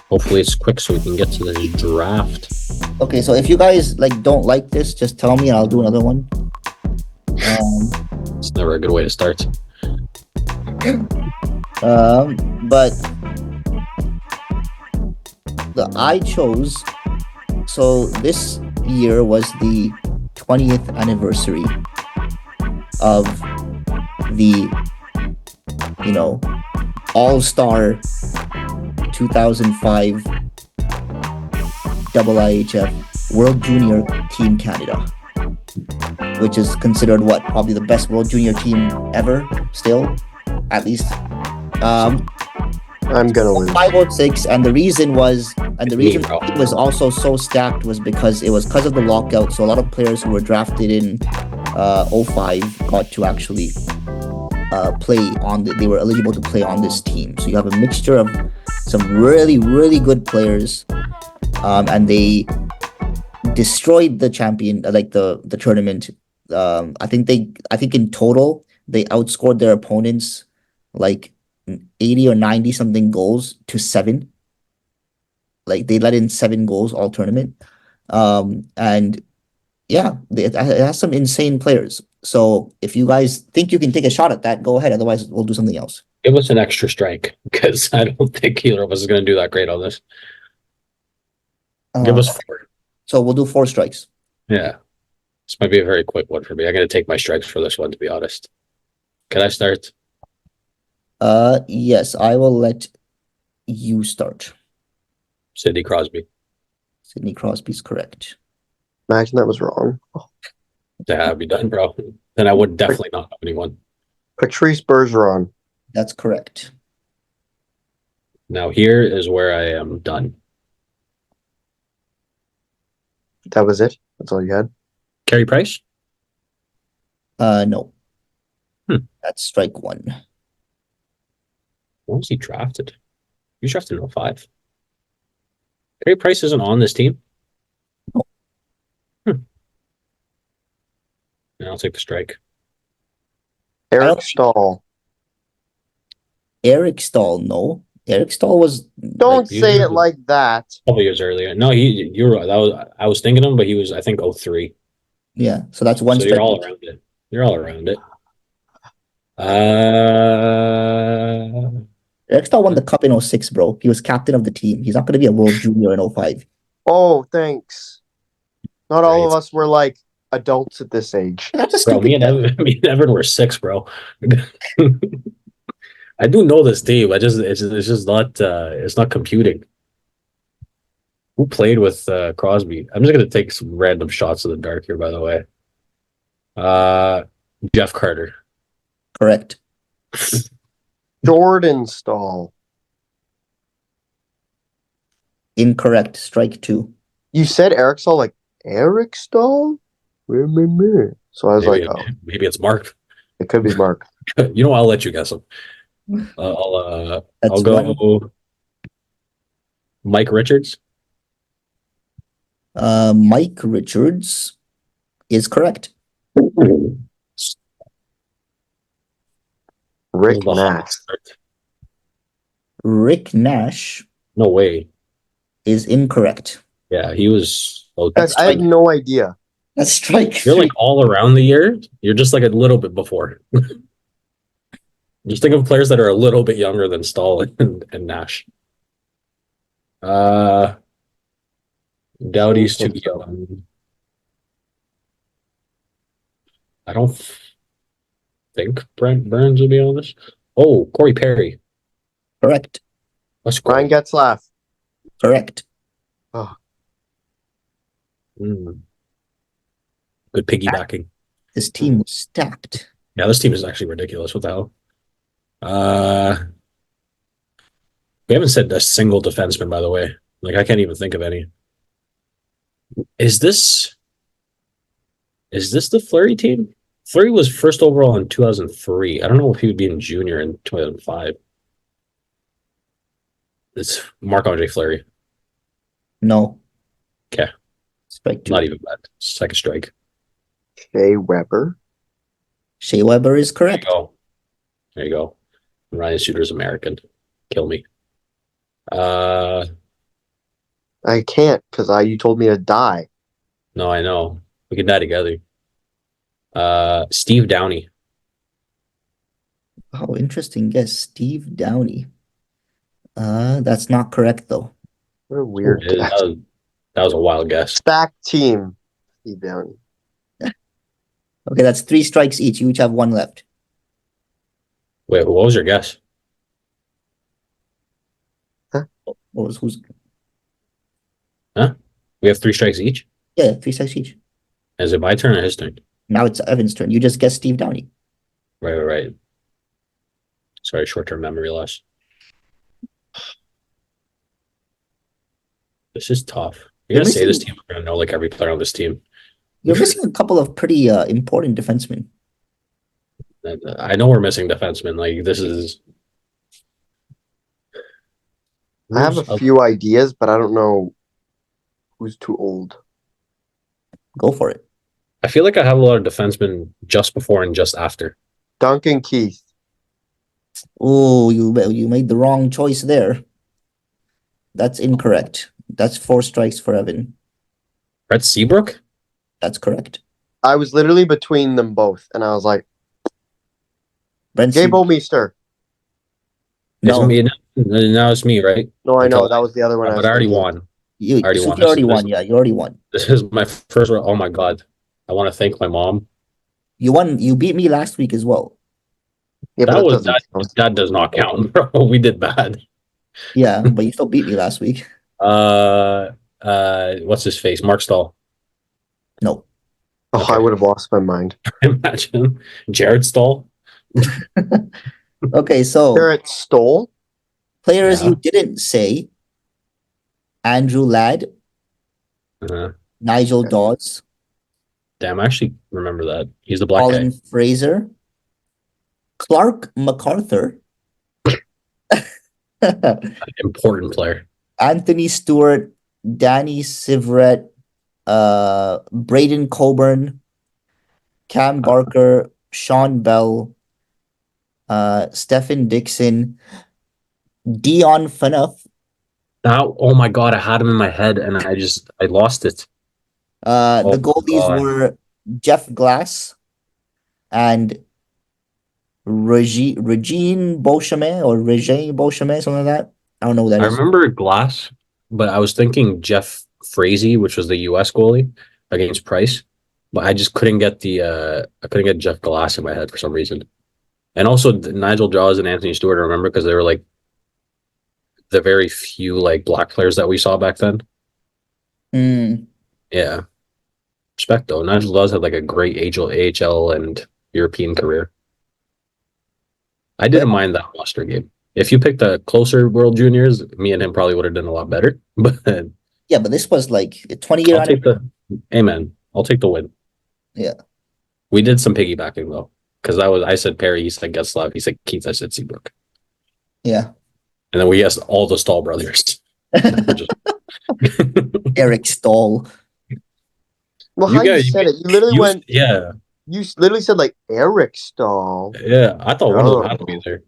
Hopefully it's quick so we can get to the draft. Okay, so if you guys don't like this, just tell me and I'll do another one. It's never a good way to start. But I chose. So this year was the 20th anniversary of the, All-Star 2005 IIIF World Junior Team Canada, which is considered probably the best World Junior team ever, still, at least. I'm gonna lose. 506, and the reason it was also so stacked was because of the lockout. So a lot of players who were drafted in 05 got to actually they were eligible to play on this team. So you have a mixture of some really, really good players, and they destroyed the champion, the tournament. I think in total they outscored their opponents 80 or 90 something goals to 7. They let in 7 goals all tournament. And yeah, it has some insane players. So if you guys think you can take a shot at that, go ahead. Otherwise, we'll do something else. Give us an extra strike, because I don't think either of us is going to do that great on this. Give us 4. So we'll do 4 strikes. Yeah. This might be a very quick one for me. I'm going to take my strikes for this one, to be honest. Can I start? Yes, I will let you start. Sidney Crosby. Sidney Crosby's correct. Imagine that was wrong. Yeah, I'd be done, bro. Then I would definitely not have anyone. Patrice Bergeron. That's correct. Now here is where I am done. That was it? That's all you had? Carey Price? No. That's strike 1. When was he drafted? He was drafted in 05. Carey Price isn't on this team? No. Yeah, I'll take the strike. Eric Stahl. Eric Stahl, no. Eric Stahl was. Don't say it like that. A couple years earlier. No, you're right. I was thinking him, but he was, I think, 03. Yeah, so that's 1 So strike. you're all around it. You're all around it. Eric Stahl won the cup in 06, bro. He was captain of the team. He's not going to be a World Junior in 05. Oh, thanks. Not all Right. of us were adults at this age. That's a Bro, stupid. me and Evan were 6, bro. I do know this team. It's just not it's not computing. Who played with Crosby? I'm just gonna take some random shots in the dark here, by the way. Jeff Carter. Correct. Jordan Stahl. Incorrect. Strike 2. You said Eric Stahl, like Eric Stahl? So I was Maybe, like, oh, maybe it's Mark. it could be Mark. You know, I'll let you guess him. I'll That's go one. Mike Richards. Mike Richards is correct. Rick The Nash. Rick Nash No way. is incorrect. Yeah, he was. Oh, Guys, I have no idea. That's strike You're three. like all around the year. You're just like a little bit before. Just think of players that are a little bit younger than Stahl and Nash. Doughty's too young. I don't think Brent Burns would be on this. Oh, Corey Perry. Correct. Let's go. Ryan Getzlaff. Correct. Oh, Good piggybacking. This team was stacked. Yeah, this team is actually ridiculous. What the hell? We haven't said a single defenseman, by the way. Like, I can't even think of any. Is this the Fleury team? Fleury was first overall in 2003. I don't know if he would be in junior in 2005. It's Marc-Andre Fleury. No. Okay. Strike two. Not even bad. Second strike. Shea Weber. Shea Weber is There you correct. go. There you go. Ryan Suter's American. Kill me. I can't because you told me to die. No, I know. We can die together. Steve Downey. Oh, interesting guess. Steve Downey. That's not correct though. What a weird guess. That was a wild guess. Stacked team. Steve Downey. Okay, that's 3 strikes each. You each have 1 left. Wait, what was your guess? Who's? We have 3 strikes each? Yeah, 3 strikes each. Is it my turn or his turn? Now it's Evan's turn. You just guessed Steve Downey. Right. Sorry, short-term memory loss. This is tough. You're gonna say this team, we're gonna know like every player on this team. You're missing a couple of pretty important defensemen. I know we're missing defensemen. Like, this is. I have a few ideas, but I don't know who's too old. Go for it. I feel like I have a lot of defensemen just before and just after. Duncan Keith. Oh, you made the wrong choice there. That's incorrect. That's 4 strikes for Evan. Brett Seabrook? That's correct. I was literally between them both, and I was like, Brent Gabe Seabrook. O'Meester. It's No, me. Now it's me, right? No, I know. Until- That was the other one. But I already won. you already so won. you already This- won. Yeah, you already won. This is my first one. Oh my God. I want to thank my mom. You won. You beat me last week as well. Yeah, That but was that that does not count, bro. We did bad. Yeah, but you still beat me last week. What's his face? Mark Stahl. No. Oh, Okay. I would have lost my mind. Imagine Jared Stahl. Okay, so Garrett Stoll. players Yeah. you didn't say: Andrew Ladd, Nigel Dawes, Damn, I actually remember that. He's the black Colin guy. Fraser, Clark MacArthur, Important player. Anthony Stewart, Danny Sivret, Braden Coburn, Cam Barker, Sean Bell, Stephen Dixon, Dion Phaneuf. Oh my God, I had him in my head and I lost it. The goalies God. were Jeff Glass and Regine Beauchemin or Regine Beauchemin, something like that. I don't know what that I is. remember Glass, but I was thinking Jeff Frazee, which was the US goalie against Price. But I just couldn't get I couldn't get Jeff Glass in my head for some reason. And also Nigel Dawes and Anthony Stewart, I remember, because they were like the very few like black players that we saw back then. Mm, Yeah. Respect though. Nigel Dawes had like a great AHL and European career. I didn't mind that roster game. If you picked a closer World Juniors, me and him probably would have done a lot better. But Yeah, but this was like a 20-year I'll take amen. I'll take the win. Yeah. We did some piggybacking though, because I said Perry, he said Getzlav, he said Keith, I said Seabrook, Yeah. and then we guessed all the Stahl brothers. We're just Eric Stahl. Well, You how you guys- said it, you literally went. yeah, You literally said like Eric Stahl. yeah. I thought one of them Oh. had to be there.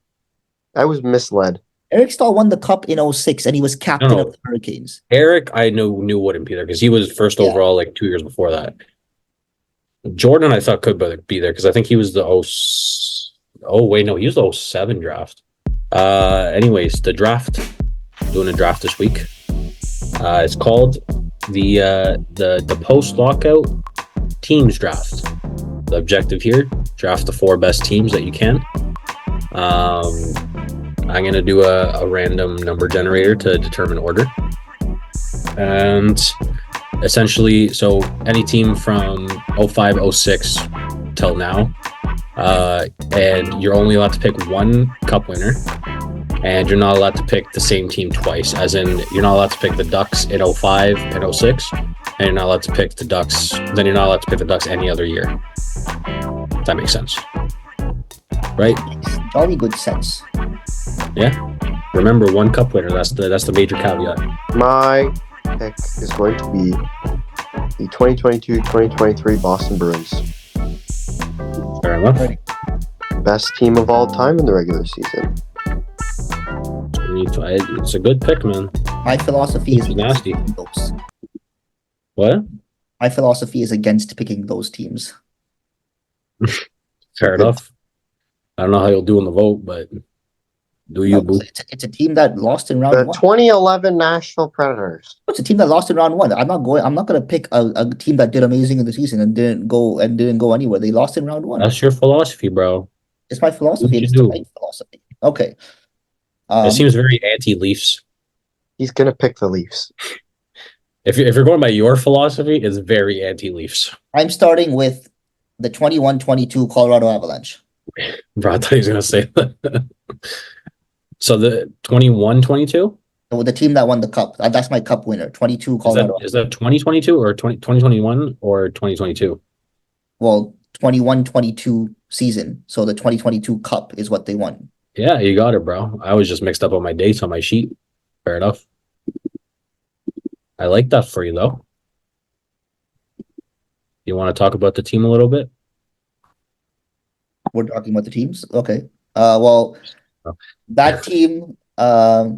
I was misled. Eric Stahl won the cup in 06 and he was captain No. of the Hurricanes. Eric, I knew wouldn't be there because he was first Yeah. overall like 2 years before that. Jordan, I thought could be there because I think he was the he was the 07 draft. Anyways, the draft, doing a draft this week. It's called the Post-Lockout teams draft. The objective here: draft the 4 best teams that you can. I'm gonna do a random number generator to determine order, and essentially, so any team from 05, 06 till now, and you're only allowed to pick one cup winner, and you're not allowed to pick the same team twice, as in you're not allowed to pick the Ducks in 05 and 06, and you're not allowed to pick the Ducks, then you're not allowed to pick the Ducks any other year. If that makes sense. Right? Makes jolly good sense. Remember, one cup winner, that's the major caveat. My pick is going to be the 2022-2023 Boston Bruins. Fair enough. Best team of all time in the regular season. It's a good pick, man. My philosophy is It's nasty. against picking those. What? My philosophy is against picking those teams. Fair enough. I don't know how you'll do in the vote, but do you, No, boo? it's a team that lost in round The one. 2011 Nashville Predators. It's a team that lost in round one. I'm not going to pick a team that did amazing in the season and didn't go anywhere. They lost in round one. That's your philosophy, bro. It's my philosophy. What It's you the do? right philosophy. Okay. It seems very anti-Leafs. He's gonna pick the Leafs. If you're going by your philosophy, it's very anti-Leafs. I'm starting with the 21-22 Colorado Avalanche. Bro, I thought he was gonna say that. So the 21-22? The team that won the cup. That's my cup winner. 22 Colorado. Is that 2022 or 2021 or 2022? Well, 21-22 season. So the 2022 cup is what they won. Yeah, you got it, bro. I was just mixed up on my dates on my sheet. Fair enough. I like that for you, though. You want to talk about the team a little bit? We're talking about the teams. Okay. Well, that team, well,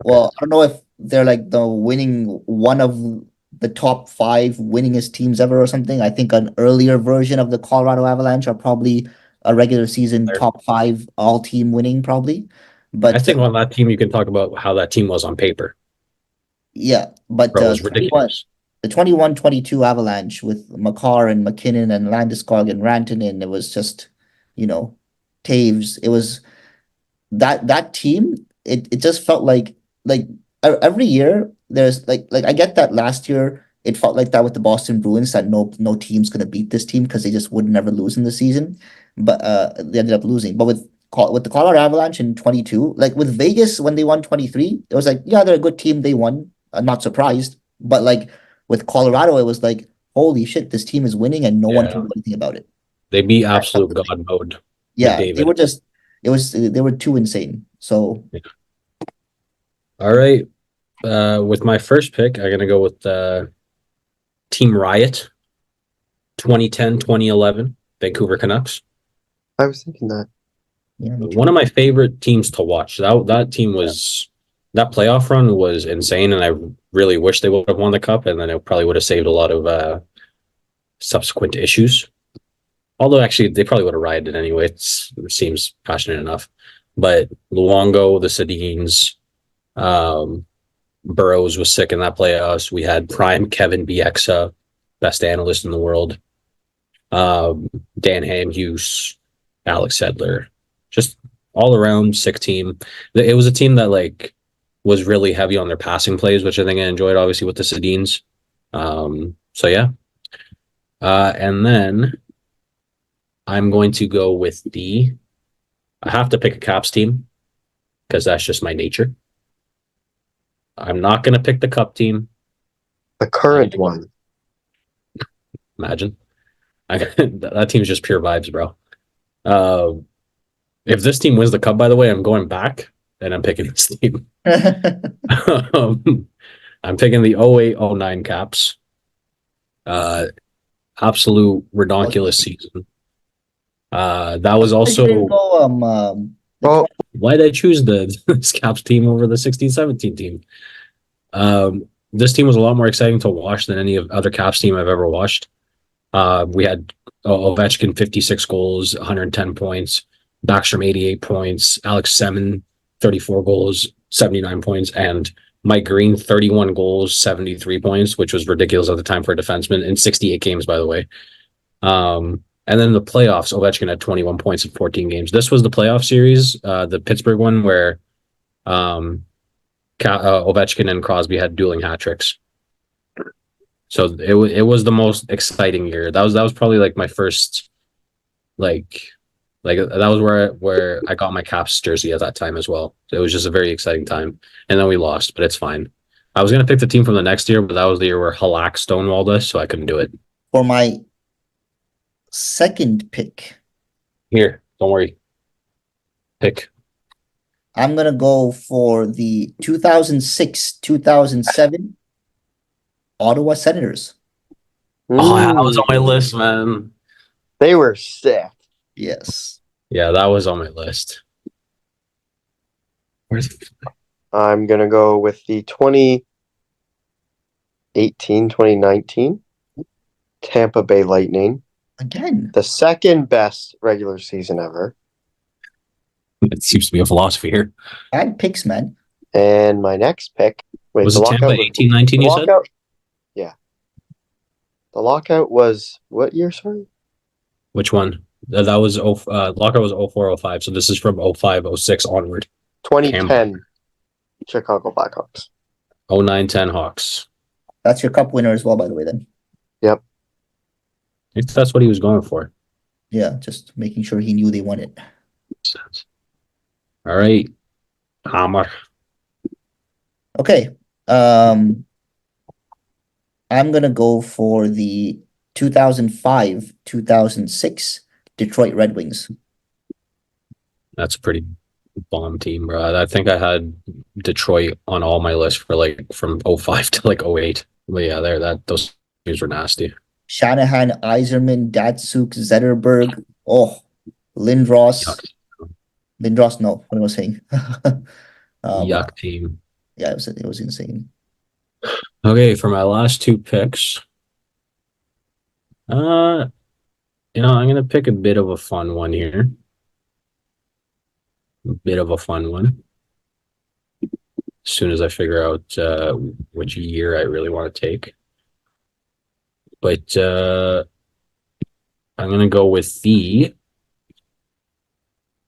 I don't know if they're like the winning one of the top 5 winningest teams ever or something. I think an earlier version of the Colorado Avalanche are probably a regular season top 5 all team winning probably. But I think on that team, you can talk about how that team was on paper. yeah, but Bro, it was ridiculous. the 21-22 Avalanche with Makar and McKinnon and Landeskog and Rantanen, it was just, Taves. It was that team. It just felt like every year there's like I get that last year it felt like that with the Boston Bruins that no team's gonna beat this team because they just would never lose in the season, but they ended up losing. But with the Colorado Avalanche in 22, like with Vegas when they won 23, it was like, yeah, they're a good team. They won. I'm not surprised. But like with Colorado, it was like, holy shit, this team is winning and no one can do anything about it. They beat absolute god mode. Yeah, David. they were just they were too insane. So All right. With my first pick, I'm gonna go with Team Riot, 2010-2011 Vancouver Canucks. I was thinking that. yeah, One of my favorite teams to watch. That team was that playoff run was insane, and I really wish they would have won the cup, and then it probably would have saved a lot of subsequent issues. Although actually, they probably would have rioted anyway. It seems passionate enough. But Luongo, the Sedins, Burrows was sick in that playoffs. We had prime Kevin Bieksa, best analyst in the world. Dan Hamhuis, Alex Sedler, just all around sick team. It was a team that like was really heavy on their passing plays, which I think I enjoyed, obviously with the Sedins. So yeah, and then I'm going to go with I have to pick a Caps team because that's just my nature. I'm not going to pick the Cup team The current one. Imagine. That team's just pure vibes, bro. If this team wins the cup, by the way, I'm going back and I'm picking this team. I'm picking the 08-09 Caps. Absolute ridiculous season. That was You also didn't go, the Well, why did I choose this Caps team over the 16-17 team. This team was a lot more exciting to watch than any of other Caps team I've ever watched. We had Ovechkin 56 goals, 110 points, Backstrom 88 points, Alex Semin 34 goals, 79 points, and Mike Green 31 goals, 73 points, which was ridiculous at the time for a defenseman in 68 games, by the way. And then the playoffs, Ovechkin had 21 points in 14 games. This was the playoff series, the Pittsburgh one, where Ovechkin and Crosby had dueling hat tricks. So it was the most exciting year. That was probably like my first like that was where I got my Caps jersey at that time as well. So it was just a very exciting time. And then we lost, but it's fine. I was gonna pick the team from the next year, but that was the year where Halak stonewalled us, so I couldn't do it. For my second pick, Here, don't worry. Pick. I'm gonna go for the 2006-2007 Ottawa Senators. Oh, that was on my list, man. They were sick. Yes. Yeah, that was on my list. Where's I'm going to go with the 2018-2019 Tampa Bay Lightning. Again. The second best regular season ever. it seems to be a philosophy here. Bad picks, man. And my next pick. Wait, Was the it Tampa lockout 18-19 the you said? lockout? Yeah. The lockout was what year, sorry? Which one? That was lockout was 04-05, so this is from 05-06 onward. 2010 Chicago Blackhawks. 09-10 Hawks. That's your cup winner as well, by the way, then. Yep. If that's what he was going for. Yeah, just making sure he knew they won it. All right. Hammer. Okay. I'm gonna go for the 2005-2006 Detroit Red Wings. That's a pretty bomb team, bro. I think I had Detroit on all my lists for like from 05 to like 08. But yeah, those teams were nasty. Shanahan, Yzerman, Datsuk, Zetterberg. Oh, Lindros. Yuck. Lindros, no, what am I saying? Yuck team. Yeah, it was insane. Okay, for my last two picks, I'm gonna pick a bit of a fun one here. A bit of a fun one. As soon as I figure out which year I really want to take. But I'm gonna go with the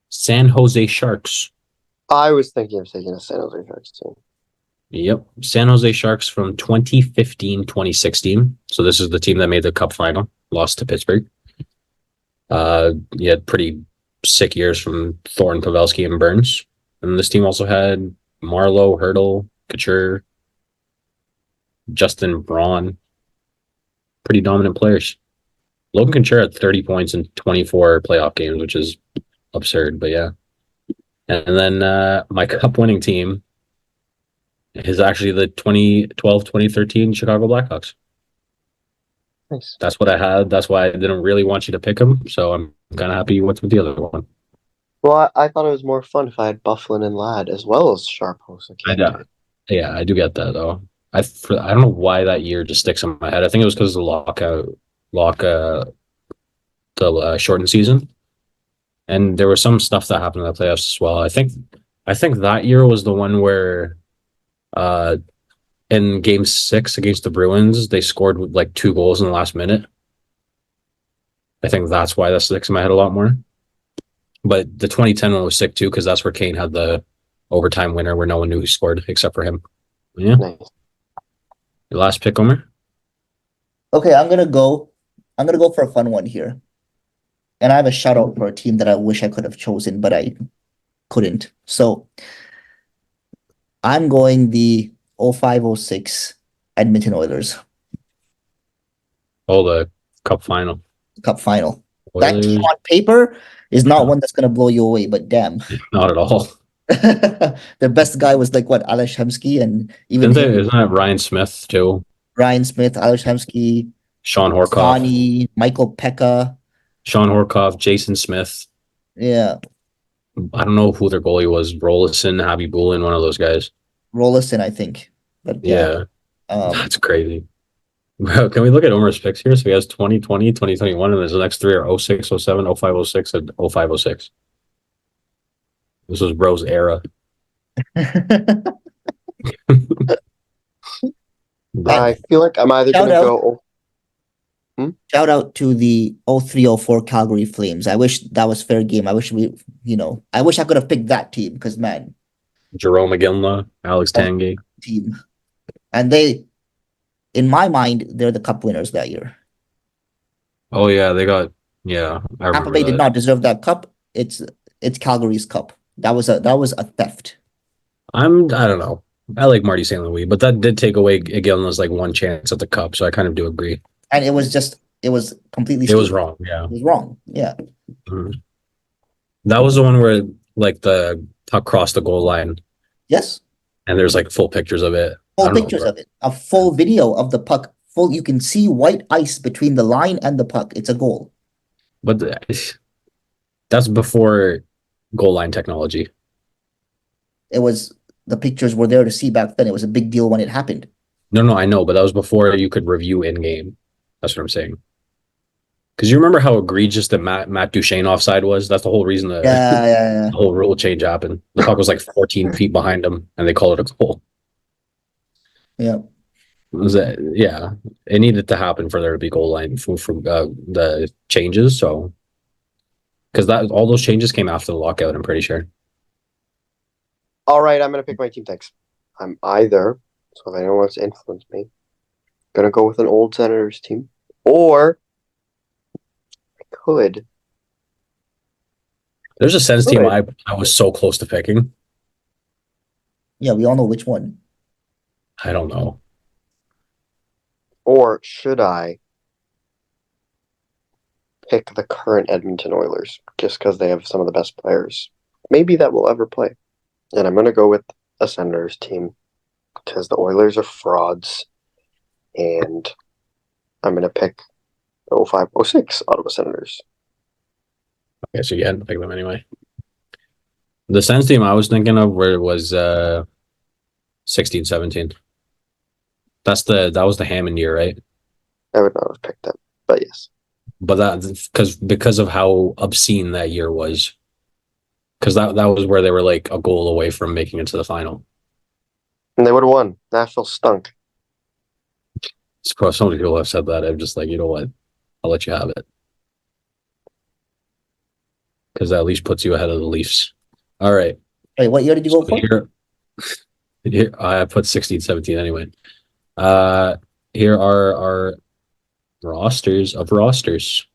San Jose Sharks. I was thinking of taking a San Jose Sharks team. Yep. San Jose Sharks from 2015-2016. So this is the team that made the cup final, lost to Pittsburgh. You had pretty sick years from Thornton, Pavelski, and Burns. And this team also had Marlowe, Hurdle, Couture, Justin Braun. Pretty dominant players. Logan Couture had 30 points in 24 playoff games, which is absurd, but yeah. And then my cup winning team is actually the 2012-2013 Chicago Blackhawks. Nice. That's what I had. That's why I didn't really want you to pick them. So I'm kind of happy with the other one. Well, I thought it was more fun if I had Bufflin and Ladd as well as Sharpos. Yeah, I do get that though. I don't know why that year just sticks in my head. I think it was because of the the shortened season, and there was some stuff that happened in the playoffs as well. I think that year was the one where, in Game 6 against the Bruins, they scored like 2 goals in the last minute. I think that's why that sticks in my head a lot more. But the 2010 one was sick too, because that's where Kane had the overtime winner where no one knew who scored except for him. Yeah. Nice. Your last pick, Omer? Okay, I'm gonna go for a fun one here. And I have a shout out for a team that I wish I could have chosen, but I couldn't. So I'm going the 05-06 Edmonton Oilers. Oh, the cup final. Cup final. That team Oilers, on paper is not one that's gonna blow you away, but damn. not at all. Their best guy was like what, Alex Hemsky, and even Isn't him, that Ryan Smith too? Ryan Smith, Alex Hemsky, Sean Horkoff, Sonny, Michael Pekka. Jason Smith. Yeah, I don't know who their goalie was. Rolison, Javi Bulin, one of those guys. Rolliston, I think. But Yeah, um, that's crazy. Bro, can we look at Omer's picks here? So he has 2020, 2021, and the next three are 06, 07, 05, 06, and 05, 06. This was Bro's era. I feel like I'm either Shout gonna out. go. shout out to the 0304 Calgary Flames. I wish that was fair game. I wish I wish I could have picked that team because man, Jerome McGinley, Alex Tanguay. team. And they, in my mind, they're the cup winners that year. Oh yeah, I Tampa remember Bay did that. not deserve that cup. It's Calgary's cup. That was a theft. I don't know. I like Marty St. Louis, but that did take away Gillen's like one chance at the cup, so I kind of do agree. And it was completely It was stupid. wrong, yeah. It was wrong. Yeah. Mhm. That was the one where like the puck crossed the goal line Yes. and there's like full pictures of it. I Full don't know, pictures bro. of it. A full video of the puck. You can see white ice between the line and the puck. It's a goal. But that's before goal line technology. The pictures were there to see back then. It was a big deal when it happened. No, I know, but that was before you could review in game. That's what I'm saying. Because you remember how egregious the Matt Duchene offside was? That's the whole reason the Yeah. whole rule change happened. The puck was like 14 feet behind him, and they called it a goal. Yeah. Yeah, it needed to happen for there to be goal line for the changes. So, because all those changes came after the lockout, I'm pretty sure. All right, I'm gonna pick my team. Thanks. I'm either, so if anyone wants to influence me, gonna go with an old Senators team, or I could. There's a Sens team Right. I was so close to picking. Yeah, we all know which one. I don't know. Or should I pick the current Edmonton Oilers just because they have some of the best players maybe that will ever play? And I'm going to go with a Senators team because the Oilers are frauds. And I'm going to pick 05-06 Ottawa Senators. Okay, so you hadn't picked them anyway. The Sens team I was thinking of where it was 16-17. That was the Hammond year, right? I would not have picked them, but yes. But that because of how obscene that year was. Because that was where they were like a goal away from making it to the final. And they would have won. Nashville stunk. So many people have said that. I'm just like, you know what? I'll let you have it. Because that at least puts you ahead of the Leafs. All right. Wait, what year did you go for? Here I put 16-17 anyway. Here are our rosters of rosters.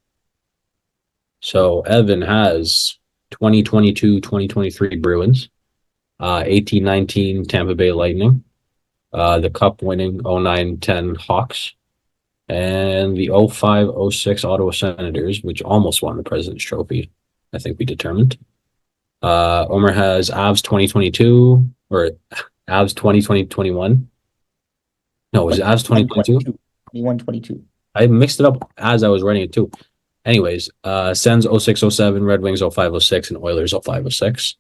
So Evan has 2022-2023 Bruins, 18-19 Tampa Bay Lightning, the Cup winning 09-10 Hawks, and the 05-06 Ottawa Senators, which almost won the President's Trophy, I think we determined. Omer has Avs 2022 or Avs 2020-21. No, was it Avs 2022? 21-22. I mixed it up as I was writing it too. Anyways, Sens 06-07, Red Wings 05-06, and Oilers 05-06.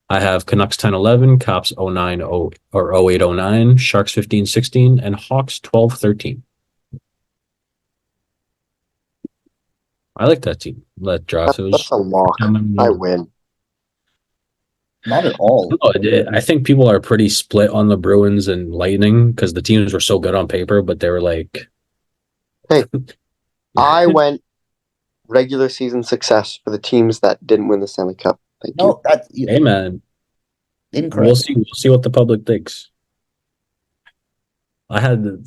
I have Canucks 10-11, Caps 09 or 08-09, Sharks 15-16, and Hawks 12-13. I like that team. That draft. That's a lock. I win. Not at all. I think people are pretty split on the Bruins and Lightning because the teams were so good on paper, but they were like... Hey, I went regular season success for the teams that didn't win the Stanley Cup. Thank you. No, that's Hey, man. incorrect. We'll see what the public thinks.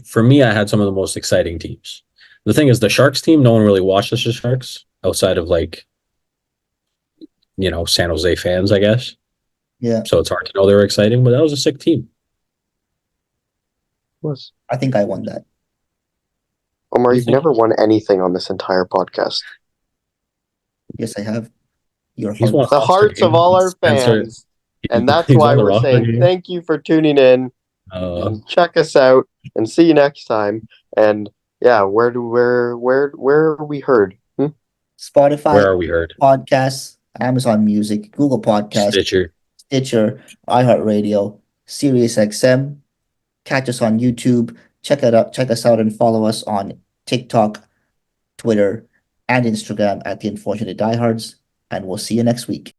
For me, I had some of the most exciting teams. The thing is, the Sharks team, no one really watches the Sharks outside of like, San Jose fans, I guess. Yeah. So it's hard to know they were exciting, but that was a sick team. Was. I think I won that. Omar, You you've think- never won anything on this entire podcast. Yes, I have. Your He's heart. won The All-Star hearts of game. all our Spencer- fans. And that's he's why won the we're roster saying game. thank you for tuning in and check us out and see you next time. And yeah, where are we heard? Spotify, Where are we heard? Podcasts, Amazon Music, Google Podcasts, Stitcher. Stitcher, iHeartRadio, SiriusXM. Catch us on YouTube. Check us out and follow us on TikTok, Twitter, and Instagram at The Unfortunate Diehards. And we'll see you next week.